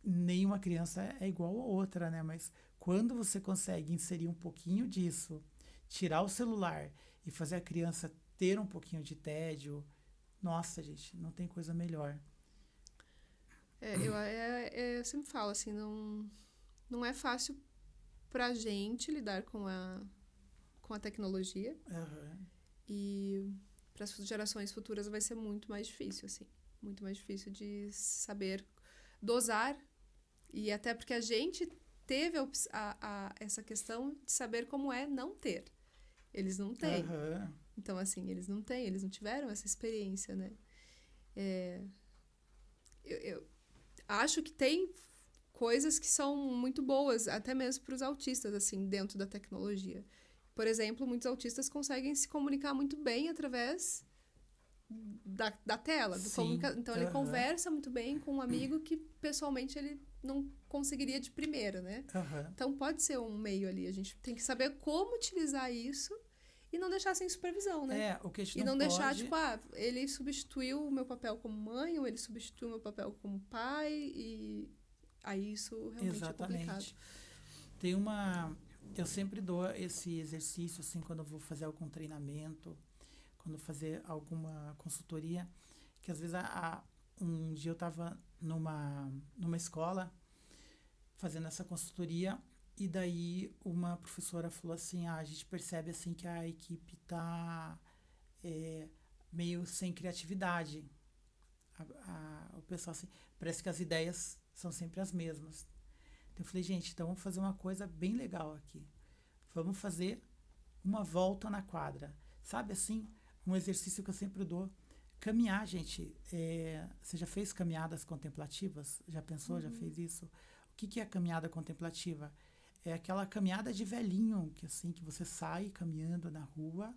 nenhuma criança é igual a outra, né? Mas quando você consegue inserir um pouquinho disso, tirar o celular e fazer a criança ter um pouquinho de tédio, nossa, gente, não tem coisa melhor. Eu sempre falo assim, não é fácil pra gente lidar com a tecnologia. E para as gerações futuras vai ser muito mais difícil, assim. Muito mais difícil de saber dosar. E até porque a gente teve essa questão de saber como é não ter. Eles não têm. Então, assim, eles não tiveram essa experiência, né? Eu acho que tem coisas que são muito boas, até mesmo para os autistas, assim, dentro da tecnologia. Por exemplo, muitos autistas conseguem se comunicar muito bem através da tela. Então, ele conversa muito bem com um amigo que, pessoalmente, ele não conseguiria de primeira, né? Então, pode ser um meio ali. A gente tem que saber como utilizar isso e não deixar sem supervisão, né? O que a gente e não pode... deixar, tipo, ele substituiu o meu papel como mãe ou ele substituiu o meu papel como pai e aí isso realmente é complicado. Tem eu sempre dou esse exercício, assim, quando eu vou fazer algum treinamento, quando eu fazer alguma consultoria, que às vezes um dia eu estava numa escola fazendo essa consultoria e daí uma professora falou assim, a gente percebe assim que a equipe está meio sem criatividade. O pessoal assim, parece que as ideias são sempre as mesmas. Então eu falei, gente, então vamos fazer uma coisa bem legal aqui. Vamos fazer uma volta na quadra. Sabe assim, um exercício que eu sempre dou. Caminhar, gente. Você já fez caminhadas contemplativas? Já pensou? Já fez isso? O que é a caminhada contemplativa? É aquela caminhada de velhinho, que você sai caminhando na rua,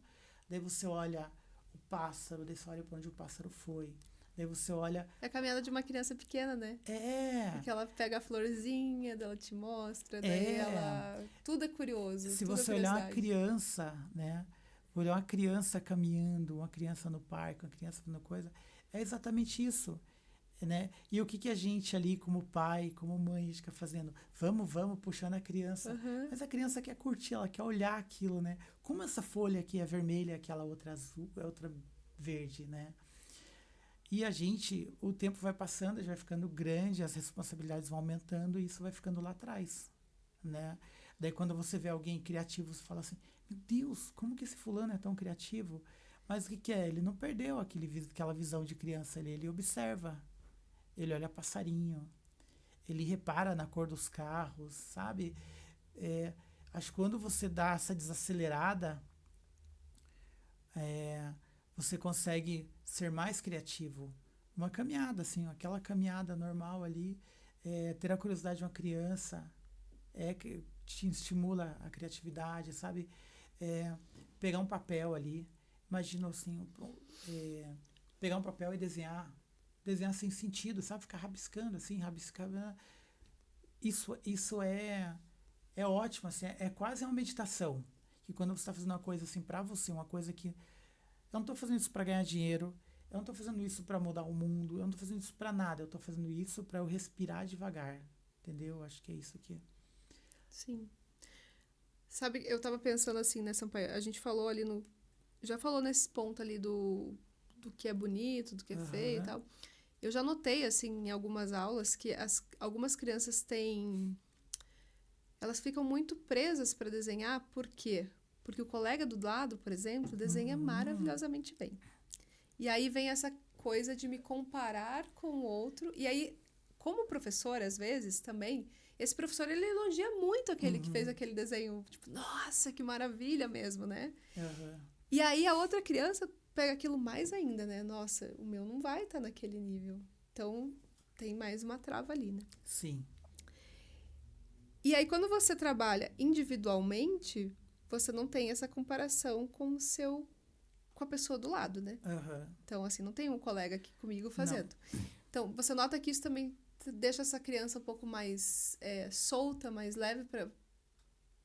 daí você olha o pássaro, daí você olha para onde o pássaro foi. Daí você olha... É a caminhada de uma criança pequena, né? Porque ela pega a florzinha, daí ela te mostra, daí ela... Tudo é curioso. Se você olhar uma criança, né? Olhar uma criança caminhando, uma criança no parque, uma criança fazendo coisa, é exatamente isso. né? E o que a gente ali, como pai, como mãe, a gente fica fazendo? Vamos, puxando a criança. Uhum. Mas a criança quer curtir, ela quer olhar aquilo, né? Como essa folha aqui é vermelha, aquela outra azul, é outra verde, né? E a gente, o tempo vai passando, a gente vai ficando grande, as responsabilidades vão aumentando e isso vai ficando lá atrás, né? Daí quando você vê alguém criativo, você fala assim, meu Deus, como que esse fulano é tão criativo? Mas o que é? Ele não perdeu aquela visão de criança ali, ele observa, ele olha passarinho, ele repara na cor dos carros, sabe? É, acho que quando você dá essa desacelerada, é, você consegue ser mais criativo. Uma caminhada, assim, aquela caminhada normal ali, ter a curiosidade de uma criança, que te estimula a criatividade, sabe? É, pegar um papel ali, imagina assim, pegar um papel e desenhar sem sentido, sabe? Ficar rabiscando, assim, rabiscando. Isso é ótimo, assim, é quase uma meditação. Que quando você está fazendo uma coisa assim para você, uma coisa que eu não estou fazendo isso para ganhar dinheiro, eu não estou fazendo isso para mudar o mundo, eu não estou fazendo isso para nada, eu estou fazendo isso para eu respirar devagar, entendeu? Acho que é isso aqui. Sim. Sabe, eu tava pensando assim, né, Sampaio? A gente falou ali no. Já falou nesse ponto ali do que é bonito, do que é feio e tal. Eu já notei, assim, em algumas aulas que algumas crianças têm. Elas ficam muito presas para desenhar, por quê? Porque o colega do lado, por exemplo, desenha maravilhosamente bem. E aí vem essa coisa de me comparar com o outro. E aí, como professor, às vezes, também, esse professor, ele elogia muito aquele que fez aquele desenho. Tipo, nossa, que maravilha mesmo, né? E aí, a outra criança pega aquilo mais ainda, né? Nossa, o meu não vai estar naquele nível. Então, tem mais uma trava ali, né? Sim. E aí, quando você trabalha individualmente, você não tem essa comparação com com a pessoa do lado, né? Então, assim, não tem um colega aqui comigo fazendo. Não. Então, você nota que isso também deixa essa criança um pouco mais solta, mais leve,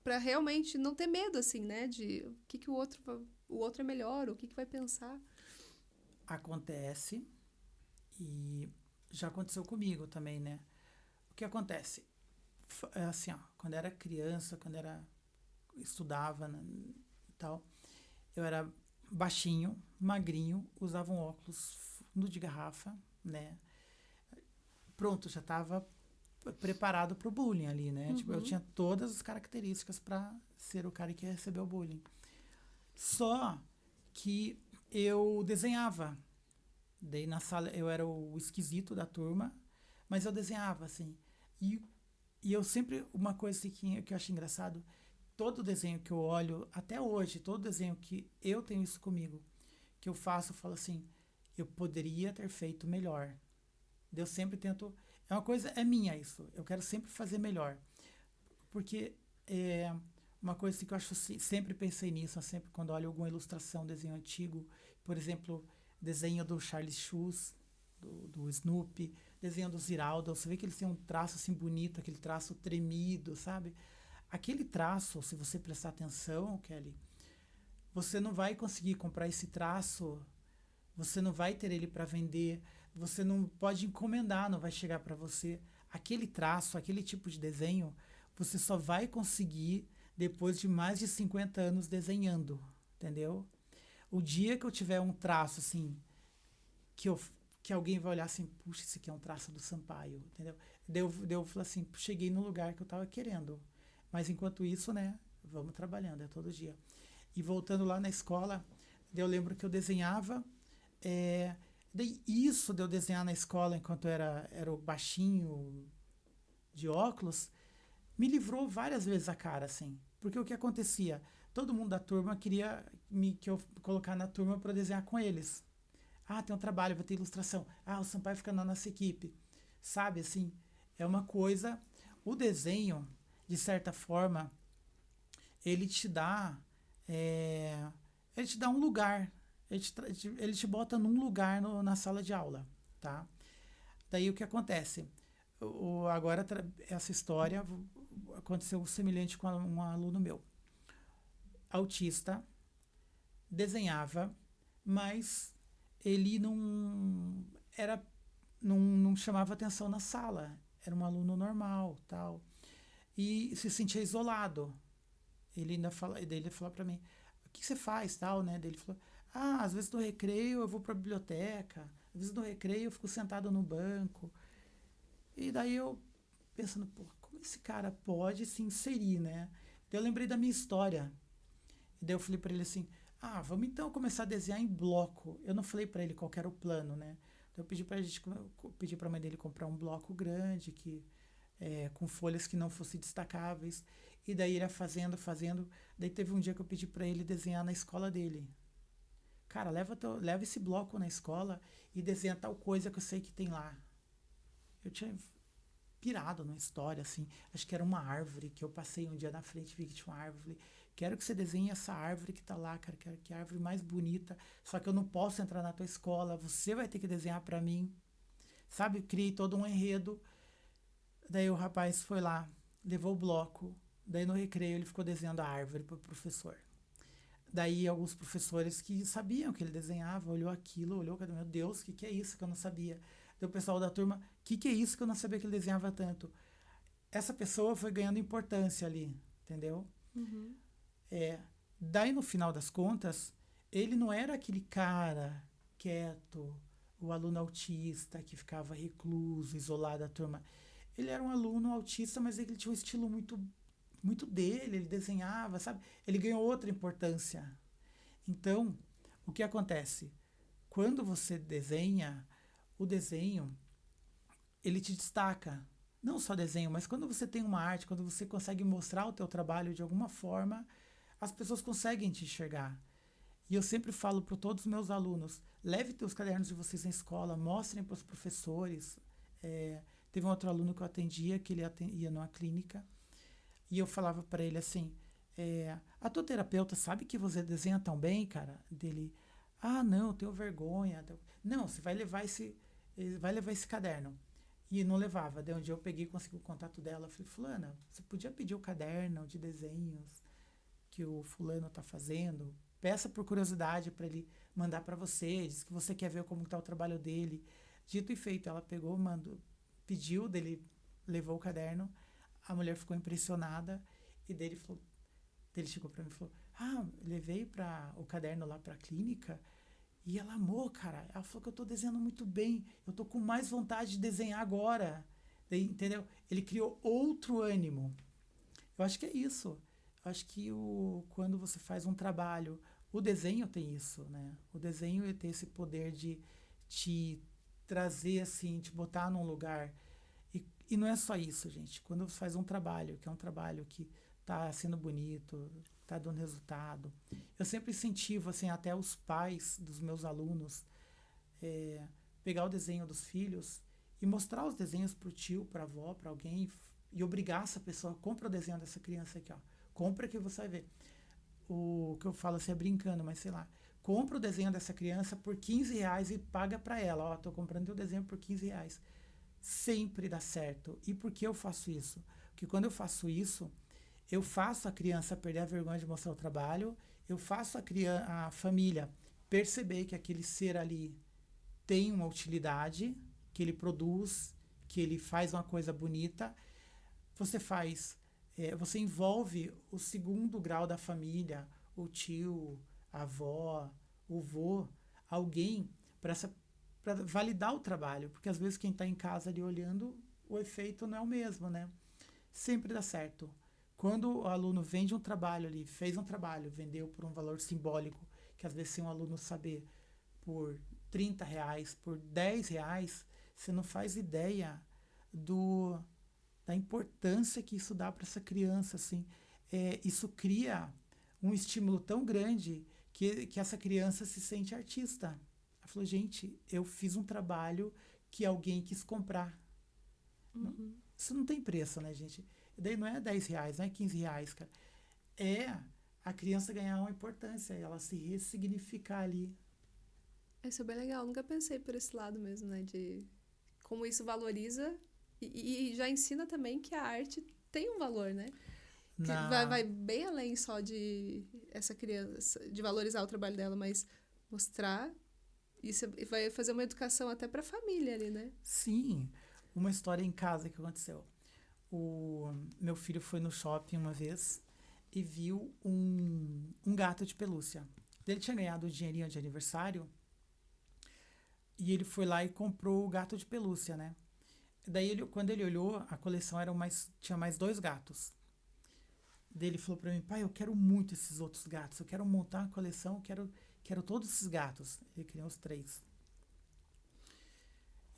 para realmente não ter medo, assim, né? De o que o outro é melhor, o que vai pensar. Acontece, e já aconteceu comigo também, né? O que acontece? Assim, ó, quando era criança, estudava, né, e tal, eu era baixinho, magrinho, usava um óculos fundo de garrafa, né? Pronto, já estava preparado para o bullying ali, né? Tipo, eu tinha todas as características para ser o cara que ia receber o bullying. Só que eu desenhava. Daí na sala eu era o esquisito da turma, mas eu desenhava, assim. E eu sempre, uma coisa assim, que eu acho engraçado, todo desenho que eu olho, até hoje, todo desenho que eu tenho isso comigo, que eu faço, eu falo assim, eu poderia ter feito melhor. Eu sempre tento, é minha isso, eu quero sempre fazer melhor. Porque uma coisa assim, que eu acho, sempre pensei nisso, sempre quando olho alguma ilustração, desenho antigo, por exemplo, desenho do Charles Schulz, do Snoopy, desenho do Ziraldo, você vê que eles têm um traço assim bonito, aquele traço tremido, sabe? Aquele traço, se você prestar atenção, Kelly, você não vai conseguir comprar esse traço, você não vai ter ele para vender, você não pode encomendar, não vai chegar para você. Aquele traço, aquele tipo de desenho, você só vai conseguir depois de mais de 50 anos desenhando, entendeu? O dia que eu tiver um traço assim, que alguém vai olhar assim, puxa, esse aqui é um traço do Sampaio, entendeu? Eu falo assim, cheguei no lugar que eu estava querendo. Mas enquanto isso, né, vamos trabalhando, é todo dia. E voltando lá na escola, eu lembro que eu desenhava, daí isso de eu desenhar na escola enquanto era o baixinho de óculos, me livrou várias vezes a cara, assim. Porque o que acontecia? Todo mundo da turma queria que eu colocar na turma para desenhar com eles. Ah, tem um trabalho, vai ter ilustração. Ah, o Sampaio fica na nossa equipe. Sabe, assim, é uma coisa... O desenho, de certa forma, ele te dá um lugar. Ele te bota num lugar na sala de aula, tá? Daí o que acontece? Agora, essa história aconteceu semelhante com um aluno meu. Autista, desenhava, mas ele não não chamava atenção na sala. Era um aluno normal, tal. E se sentia isolado. Daí ele falou para mim, o que você faz, tal, né? Daí ele falou, às vezes no recreio eu vou para a biblioteca, às vezes no recreio eu fico sentado no banco. E daí eu pensando, pô, como esse cara pode se inserir, né? Daí eu lembrei da minha história. E daí eu falei para ele assim, vamos então começar a desenhar em bloco. Eu não falei para ele qual que era o plano, né? Então eu pedi para a mãe dele comprar um bloco grande com folhas que não fossem destacáveis. E daí ele ia fazendo. Daí teve um dia que eu pedi para ele desenhar na escola dele. Cara, leva esse bloco na escola e desenha tal coisa que eu sei que tem lá. Eu tinha pirado na história, assim. Acho que era uma árvore, que eu passei um dia na frente e vi que tinha uma árvore. Quero que você desenhe essa árvore que tá lá, cara. Quero que a árvore mais bonita. Só que eu não posso entrar na tua escola. Você vai ter que desenhar para mim. Sabe? Criei todo um enredo. Daí o rapaz foi lá, levou o bloco. Daí no recreio ele ficou desenhando a árvore pro professor. Daí alguns professores que sabiam que ele desenhava, olhou, meu Deus, o que é isso que eu não sabia? Daí o pessoal da turma, o que é isso que eu não sabia que ele desenhava tanto? Essa pessoa foi ganhando importância ali, entendeu? Uhum. Daí no final das contas, ele não era aquele cara quieto, o aluno autista que ficava recluso, isolado da turma. Ele era um aluno autista, mas ele tinha um estilo muito dele, ele desenhava, sabe? Ele ganhou outra importância. Então, o que acontece? Quando você desenha, o desenho, ele te destaca. Não só desenho, mas quando você tem uma arte, quando você consegue mostrar o teu trabalho de alguma forma, as pessoas conseguem te enxergar. E eu sempre falo para todos os meus alunos, leve teus cadernos de vocês na escola, mostrem para os professores. Teve um outro aluno que eu atendia, que ele ia numa clínica, e eu falava para ele assim, a tua terapeuta sabe que você desenha tão bem, cara? Dele, não, eu tenho vergonha. Não, você vai levar esse caderno. E não levava. Daí um dia eu peguei e consegui o contato dela. Eu falei, fulana, você podia pedir o caderno de desenhos que o fulano tá fazendo? Peça por curiosidade para ele mandar para você. Diz que você quer ver como tá o trabalho dele. Dito e feito, ela pegou, pediu, dele levou o caderno. A mulher ficou impressionada e dele chegou para mim e falou, levei o caderno lá para a clínica e ela amou, cara. Ela falou que eu tô desenhando muito bem, eu tô com mais vontade de desenhar agora. Daí, entendeu? Ele criou outro ânimo. Eu acho que é isso. Eu acho que quando você faz um trabalho, o desenho tem isso, né? O desenho tem esse poder de te trazer assim, te botar num lugar. E não é só isso, gente. Quando você faz um trabalho, que é um trabalho que está sendo bonito, está dando resultado, eu sempre incentivo assim, até os pais dos meus alunos pegar o desenho dos filhos e mostrar os desenhos para o tio, para a avó, para alguém e obrigar essa pessoa, compra o desenho dessa criança aqui, ó. Compra que você vai ver. O que eu falo assim é brincando, mas sei lá. Compra o desenho dessa criança por R$ 15 e paga para ela. Ó, tô comprando teu desenho por R$ 15. Sempre dá certo. E por que eu faço isso? Porque quando eu faço isso, eu faço a criança perder a vergonha de mostrar o trabalho, eu faço a família perceber que aquele ser ali tem uma utilidade, que ele produz, que ele faz uma coisa bonita. Você envolve o segundo grau da família, o tio, a avó, o vô, alguém para validar o trabalho, porque às vezes quem está em casa ali olhando, o efeito não é o mesmo, né? Sempre dá certo. Quando o aluno vende um trabalho ali, fez um trabalho, vendeu por um valor simbólico, que às vezes sem o aluno saber, por R$ 30, por R$ 10, você não faz ideia da importância que isso dá para essa criança, assim. Isso cria um estímulo tão grande que essa criança se sente artista. Ela falou, gente, eu fiz um trabalho que alguém quis comprar. Uhum. Isso não tem preço, né, gente? E daí não é R$ 10, não é R$ 15, cara. É a criança ganhar uma importância, ela se ressignificar ali. Isso é bem legal. Nunca pensei por esse lado mesmo, né? De como isso valoriza e já ensina também que a arte tem um valor, né? Que vai bem além só de essa criança, de valorizar o trabalho dela, mas mostrar Isso vai fazer uma educação até para a família ali, né? Sim, uma história em casa que aconteceu. O meu filho foi no shopping uma vez e viu um gato de pelúcia. Ele tinha ganhado um dinheirinho de aniversário e ele foi lá e comprou o gato de pelúcia, né? Daí, quando ele olhou, a coleção tinha mais 2 gatos. Daí ele falou pra mim, pai, eu quero muito esses outros gatos. Eu quero montar uma coleção, quero todos esses gatos. Ele queria os 3.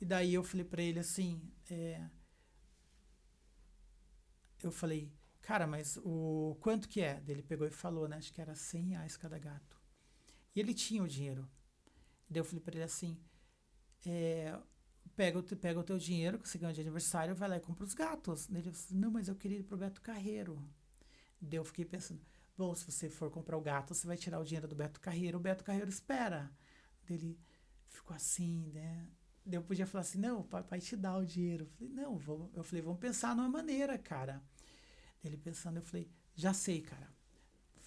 E daí eu falei pra ele assim, eu falei, cara, mas o quanto que é? Daí ele pegou e falou, né? Acho que era R$ 100 cada gato. E ele tinha o dinheiro. Daí eu falei pra ele assim, pega o teu dinheiro que você ganhou de aniversário, vai lá e compra os gatos. Daí ele falou assim, não, mas eu queria ir pro Beto Carreiro. Daí eu fiquei pensando, bom, se você for comprar o gato, você vai tirar o dinheiro do Beto Carreiro, o Beto Carreiro espera. Daí ele ficou assim, né? Daí eu podia falar assim, não, o papai te dá o dinheiro. Eu falei, não, vamos pensar numa maneira, cara. Daí ele pensando, eu falei, já sei, cara.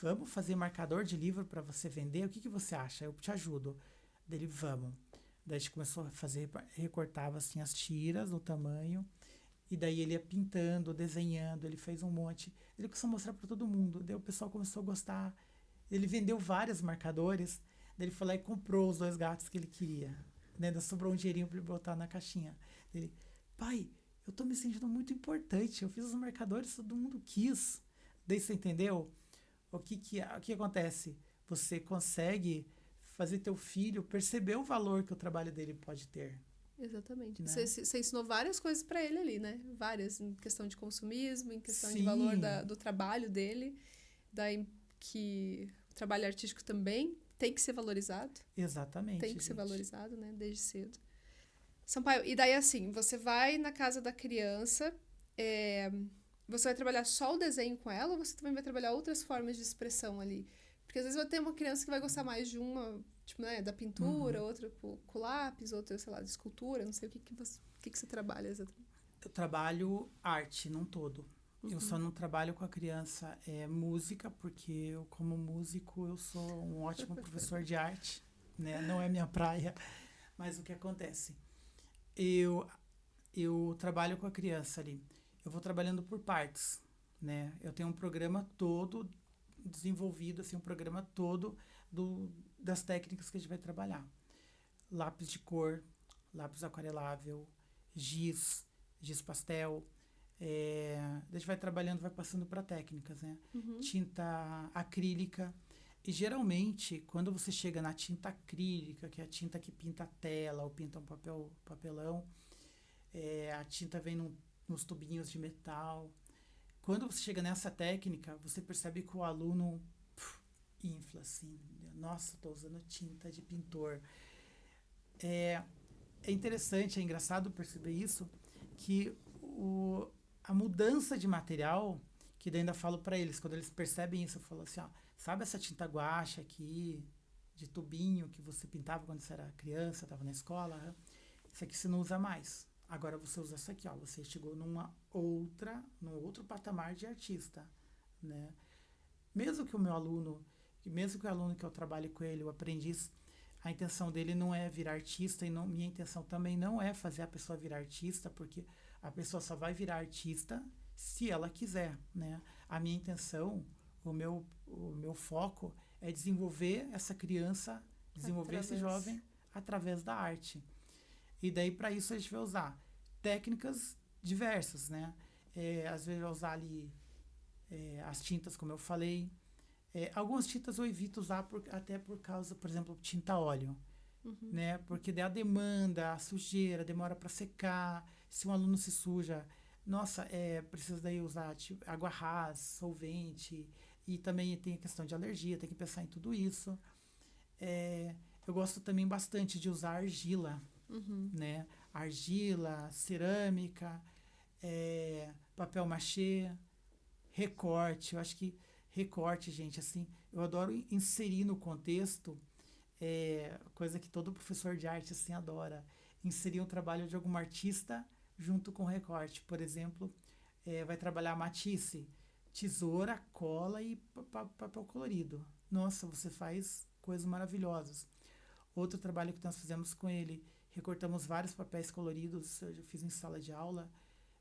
Vamos fazer marcador de livro para você vender? O que você acha? Eu te ajudo. Daí ele, vamos. Daí a gente começou a fazer, recortava assim as tiras no tamanho. E daí ele ia pintando, desenhando, ele fez um monte. Ele começou a mostrar para todo mundo. Daí o pessoal começou a gostar. Ele vendeu vários marcadores. Daí ele foi lá e comprou os 2 gatos que ele queria. Daí ainda sobrou um dinheirinho para ele botar na caixinha. Daí ele, pai, eu tô me sentindo muito importante. Eu fiz os marcadores, todo mundo quis. Daí você entendeu? O que acontece? Você consegue fazer teu filho perceber o valor que o trabalho dele pode ter. Exatamente. Né? Você ensinou várias coisas para ele ali, né? Várias, em questão de consumismo, em questão de Sim. valor do trabalho dele, daí que o trabalho artístico também tem que ser valorizado. Exatamente. Tem que ser valorizado, né? Desde cedo. Sampaio, e daí assim, você vai na casa da criança, você vai trabalhar só o desenho com ela ou você também vai trabalhar outras formas de expressão ali? Porque às vezes vai ter uma criança que vai gostar mais de uma, tipo, né, da pintura, outra com lápis, outra, sei lá, de escultura, não sei o que você trabalha exatamente. Eu trabalho arte num todo. Eu só não trabalho com a criança música, porque eu, como músico, eu sou um ótimo professor de arte, né? Não é minha praia, mas o que acontece? Eu trabalho com a criança ali. Eu vou trabalhando por partes, né? Eu tenho um programa todo desenvolvido, assim, um programa todo das técnicas que a gente vai trabalhar. Lápis de cor, lápis aquarelável, giz pastel. A gente vai trabalhando, vai passando para técnicas, né? Tinta acrílica. E geralmente, quando você chega na tinta acrílica, que é a tinta que pinta a tela ou pinta um papelão, a tinta vem nos tubinhos de metal. Quando você chega nessa técnica, você percebe que o aluno infla assim. Nossa, estou usando tinta de pintor. É interessante, é engraçado perceber isso, que a mudança de material, que daí ainda falo para eles, quando eles percebem isso, eu falo assim, ó, sabe essa tinta guache aqui, de tubinho, que você pintava quando você era criança, estava na escola? Isso aqui você não usa mais. Agora você usa isso aqui, ó, você chegou num outro patamar de artista, né? Mesmo que o aluno que eu trabalhe com ele, o aprendiz, a intenção dele não é virar artista e minha intenção também não é fazer a pessoa virar artista, porque a pessoa só vai virar artista se ela quiser, né? A minha intenção, o meu foco é desenvolver essa criança, esse jovem através da arte. E daí, para isso, a gente vai usar técnicas diversas, né? Às vezes, vai usar ali as tintas, como eu falei. Algumas tintas eu evito usar até por causa, por exemplo, tinta óleo. Né? Porque daí a demanda, a sujeira, demora para secar. Se um aluno se suja, nossa, precisa daí usar tipo, água rasa, solvente. E também tem a questão de alergia, tem que pensar em tudo isso. Eu gosto também bastante de usar argila, né? Argila, cerâmica, papel machê, recorte. Eu acho que recorte, gente, assim, eu adoro inserir no contexto, coisa que todo professor de arte, assim, adora. Inserir um trabalho de algum artista junto com recorte. Por exemplo, vai trabalhar matisse, tesoura, cola e papel colorido. Nossa, você faz coisas maravilhosas. Outro trabalho que nós fizemos com ele, recortamos vários papéis coloridos, eu já fiz em sala de aula,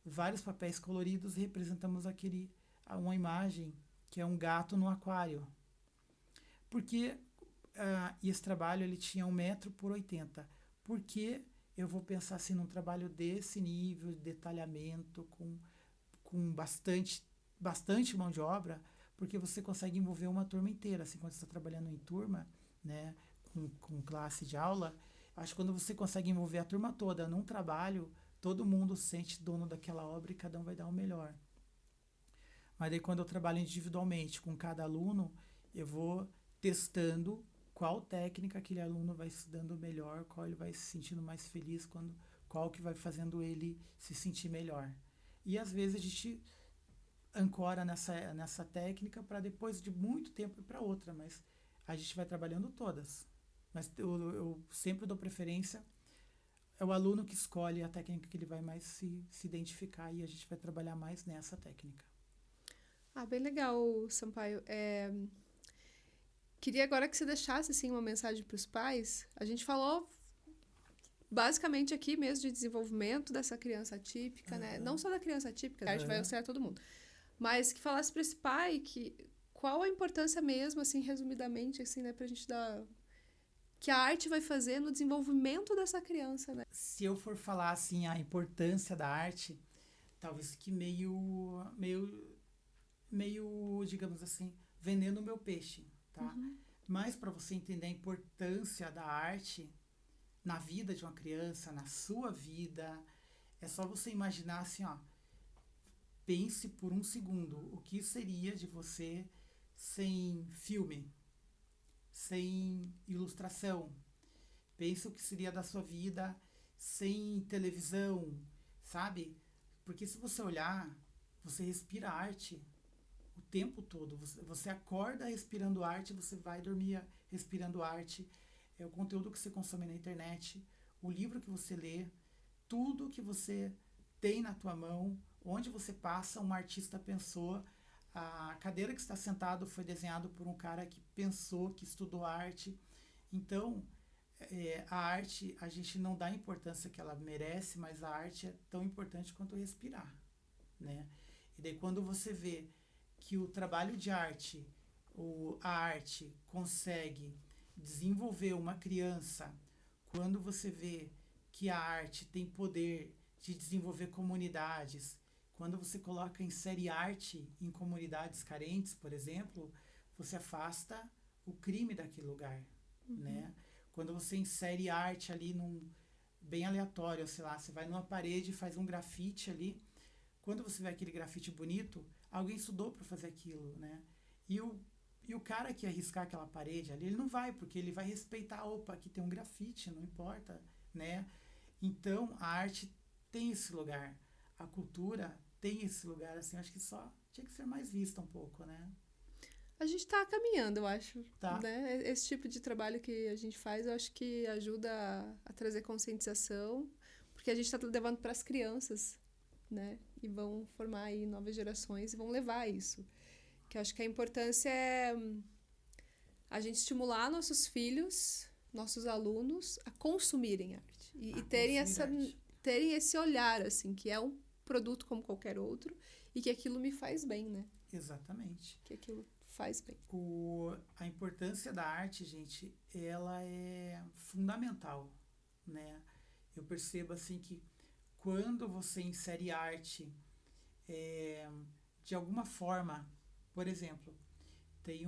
vários papéis coloridos e representamos uma imagem que é um gato no aquário. Porque esse trabalho ele tinha 1,80 m. Por que eu vou pensar assim num trabalho desse nível de detalhamento, com bastante mão de obra? Porque você consegue envolver uma turma inteira. Assim, quando você está trabalhando em turma, né, com classe de aula, acho que quando você consegue envolver a turma toda num trabalho, todo mundo se sente dono daquela obra e cada um vai dar o melhor. Mas daí quando eu trabalho individualmente com cada aluno, eu vou testando qual técnica aquele aluno vai se dando melhor, qual ele vai se sentindo mais feliz, qual que vai fazendo ele se sentir melhor. E às vezes a gente ancora nessa técnica para depois de muito tempo ir para outra, mas a gente vai trabalhando todas. Mas eu sempre dou preferência, é o aluno que escolhe a técnica que ele vai mais se identificar e a gente vai trabalhar mais nessa técnica. Bem legal, Sampaio. Queria agora que você deixasse assim, uma mensagem para os pais. A gente falou basicamente aqui mesmo de desenvolvimento dessa criança atípica, né? Não só da criança atípica, a arte vai auxiliar todo mundo. Mas que falasse para esse pai qual a importância mesmo, assim, resumidamente, assim, né? Pra gente dar... que a arte vai fazer no desenvolvimento dessa criança, né? Se eu for falar, assim, a importância da arte, talvez que meio, digamos assim, vendendo o meu peixe, tá? Uhum. Mas para você entender a importância da arte na vida de uma criança, na sua vida, é só você imaginar assim, ó, pense por um segundo, o que seria de você sem filme, sem ilustração? Pense o que seria da sua vida sem televisão, sabe? Porque se você olhar, você respira arte o tempo todo. Você acorda respirando arte, você vai dormir respirando arte. É o conteúdo que você consome na internet, o livro que você lê, tudo que você tem na tua mão, onde você passa, um artista pensou. A cadeira que está sentado foi desenhado por um cara que pensou, que estudou arte. Então, a arte, a gente não dá a importância que ela merece, mas a arte é tão importante quanto respirar, né? E daí quando você vê que o trabalho de arte, a arte consegue desenvolver uma criança, quando você vê que a arte tem poder de desenvolver comunidades, quando você insere arte em comunidades carentes, por exemplo, você afasta o crime daquele lugar, né? Quando você insere arte ali bem aleatório, sei lá, você vai numa parede e faz um grafite ali, quando você vê aquele grafite bonito, alguém estudou para fazer aquilo, né? E o cara que arriscar aquela parede ali, ele não vai, porque ele vai respeitar, opa, aqui tem um grafite, não importa, né? Então, a arte tem esse lugar, a cultura tem esse lugar, assim, acho que só tinha que ser mais vista um pouco, né? A gente está caminhando, eu acho. Tá. Né? Esse tipo de trabalho que a gente faz, eu acho que ajuda a trazer conscientização, porque a gente está levando para as crianças, né? E vão formar aí novas gerações e vão levar isso. Que eu acho que a importância é a gente estimular nossos filhos, nossos alunos a consumirem arte. E terem esse olhar, assim, que é um produto como qualquer outro e que aquilo me faz bem, né? Exatamente. Que aquilo faz bem. A importância da arte, gente, ela é fundamental, né? Eu percebo, assim, que quando você insere arte, de alguma forma, por exemplo, tem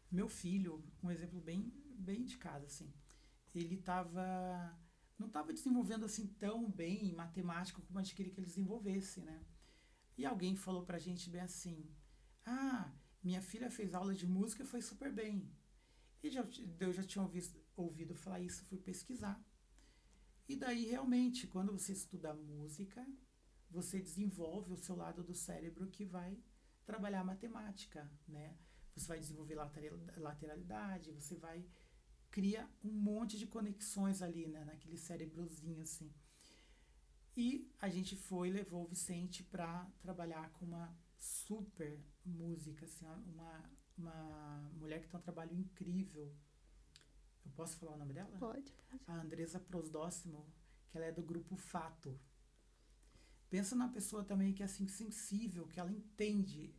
meu filho, um exemplo bem de casa, assim, ele não estava desenvolvendo assim tão bem em matemática como a gente queria que ele desenvolvesse, né? E alguém falou pra gente bem assim, minha filha fez aula de música e foi super bem. E eu já tinha ouvido falar isso, fui pesquisar. E daí, realmente, quando você estuda música, você desenvolve o seu lado do cérebro que vai trabalhar matemática, né? Você vai desenvolver lateralidade, você vai criar um monte de conexões ali, né? Naquele cérebrozinho, assim. E a gente levou o Vicente para trabalhar com uma super música, assim, uma mulher que tem um trabalho incrível. Eu posso falar o nome dela? Pode. A Andresa Prosdóximo, que ela é do grupo Fato. Pensa numa pessoa também que é assim sensível, que ela entende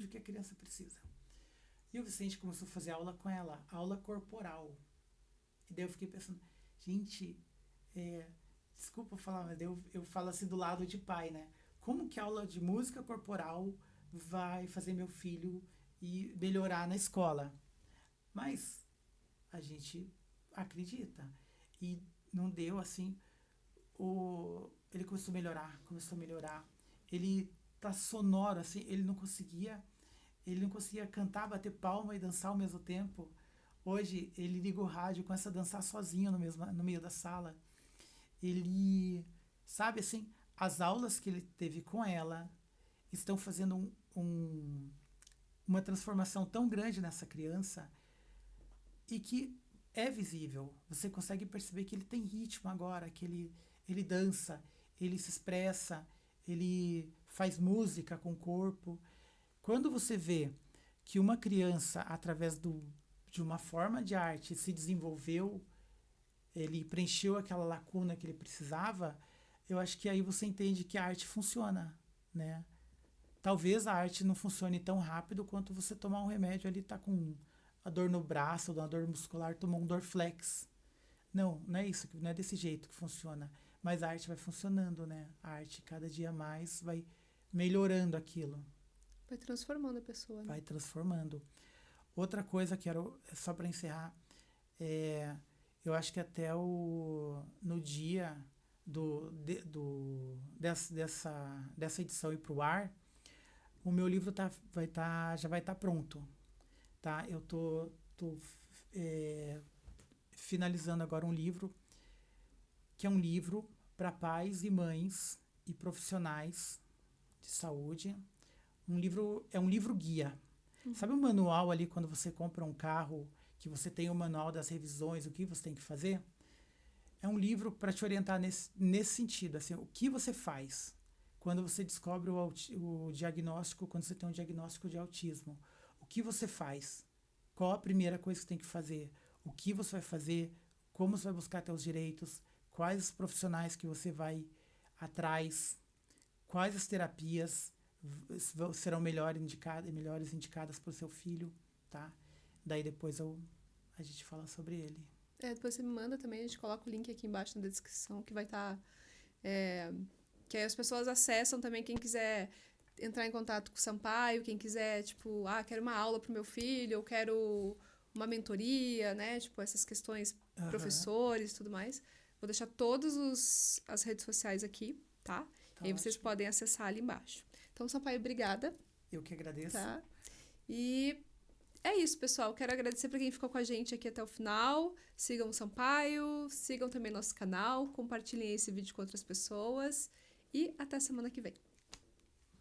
o que a criança precisa. E o Vicente começou a fazer aula com ela, aula corporal. E daí eu fiquei pensando, gente, desculpa falar, mas eu falo assim do lado de pai, né? Como que a aula de música corporal vai fazer meu filho ir melhorar na escola? Mas a gente acredita. E não deu assim. Ele começou a melhorar. Ele tá sonoro, assim, ele não conseguia cantar, bater palma e dançar ao mesmo tempo. Hoje ele liga o rádio e começa a dançar sozinho no meio da sala. Ele, sabe assim, as aulas que ele teve com ela estão fazendo uma transformação tão grande nessa criança e que é visível. Você consegue perceber que ele tem ritmo agora, que ele dança, ele se expressa, ele faz música com o corpo. Quando você vê que uma criança, através de uma forma de arte, se desenvolveu, ele preencheu aquela lacuna que ele precisava, eu acho que aí você entende que a arte funciona, né? Talvez a arte não funcione tão rápido quanto você tomar um remédio ali, tá com a dor no braço, uma dor muscular, tomou um Dorflex. Não é isso, não é desse jeito que funciona. Mas a arte vai funcionando, né? A arte cada dia mais vai melhorando aquilo. Vai transformando a pessoa, né? Vai transformando. Outra coisa que só para encerrar, eu acho que até no dia dessa edição ir pro ar, o meu livro já vai estar pronto, tá? Eu tô finalizando agora um livro que é um livro para pais e mães e profissionais de saúde. É um livro guia. Sabe o manual ali quando você compra um carro, que você tem o manual das revisões, o que você tem que fazer? É um livro para te orientar nesse sentido, assim, o que você faz quando você descobre o diagnóstico, quando você tem um diagnóstico de autismo. O que você faz? Qual a primeira coisa que você tem que fazer? O que você vai fazer? Como você vai buscar seus direitos? Quais os profissionais que você vai atrás? Quais as terapias serão melhores indicadas para o seu filho, tá? Daí depois a gente fala sobre ele. Depois você me manda também, a gente coloca o link aqui embaixo na descrição, que vai estar... que aí as pessoas acessam também, quem quiser entrar em contato com o Sampaio, quem quiser, tipo, quero uma aula pro meu filho, eu quero uma mentoria, né? Tipo, essas questões, professores e tudo mais. Vou deixar todas as redes sociais aqui, tá? E aí vocês podem acessar ali embaixo. Então, Sampaio, obrigada. Eu que agradeço. Tá? E é isso, pessoal. Quero agradecer para quem ficou com a gente aqui até o final. Sigam o Sampaio, sigam também nosso canal, compartilhem esse vídeo com outras pessoas. E até semana que vem.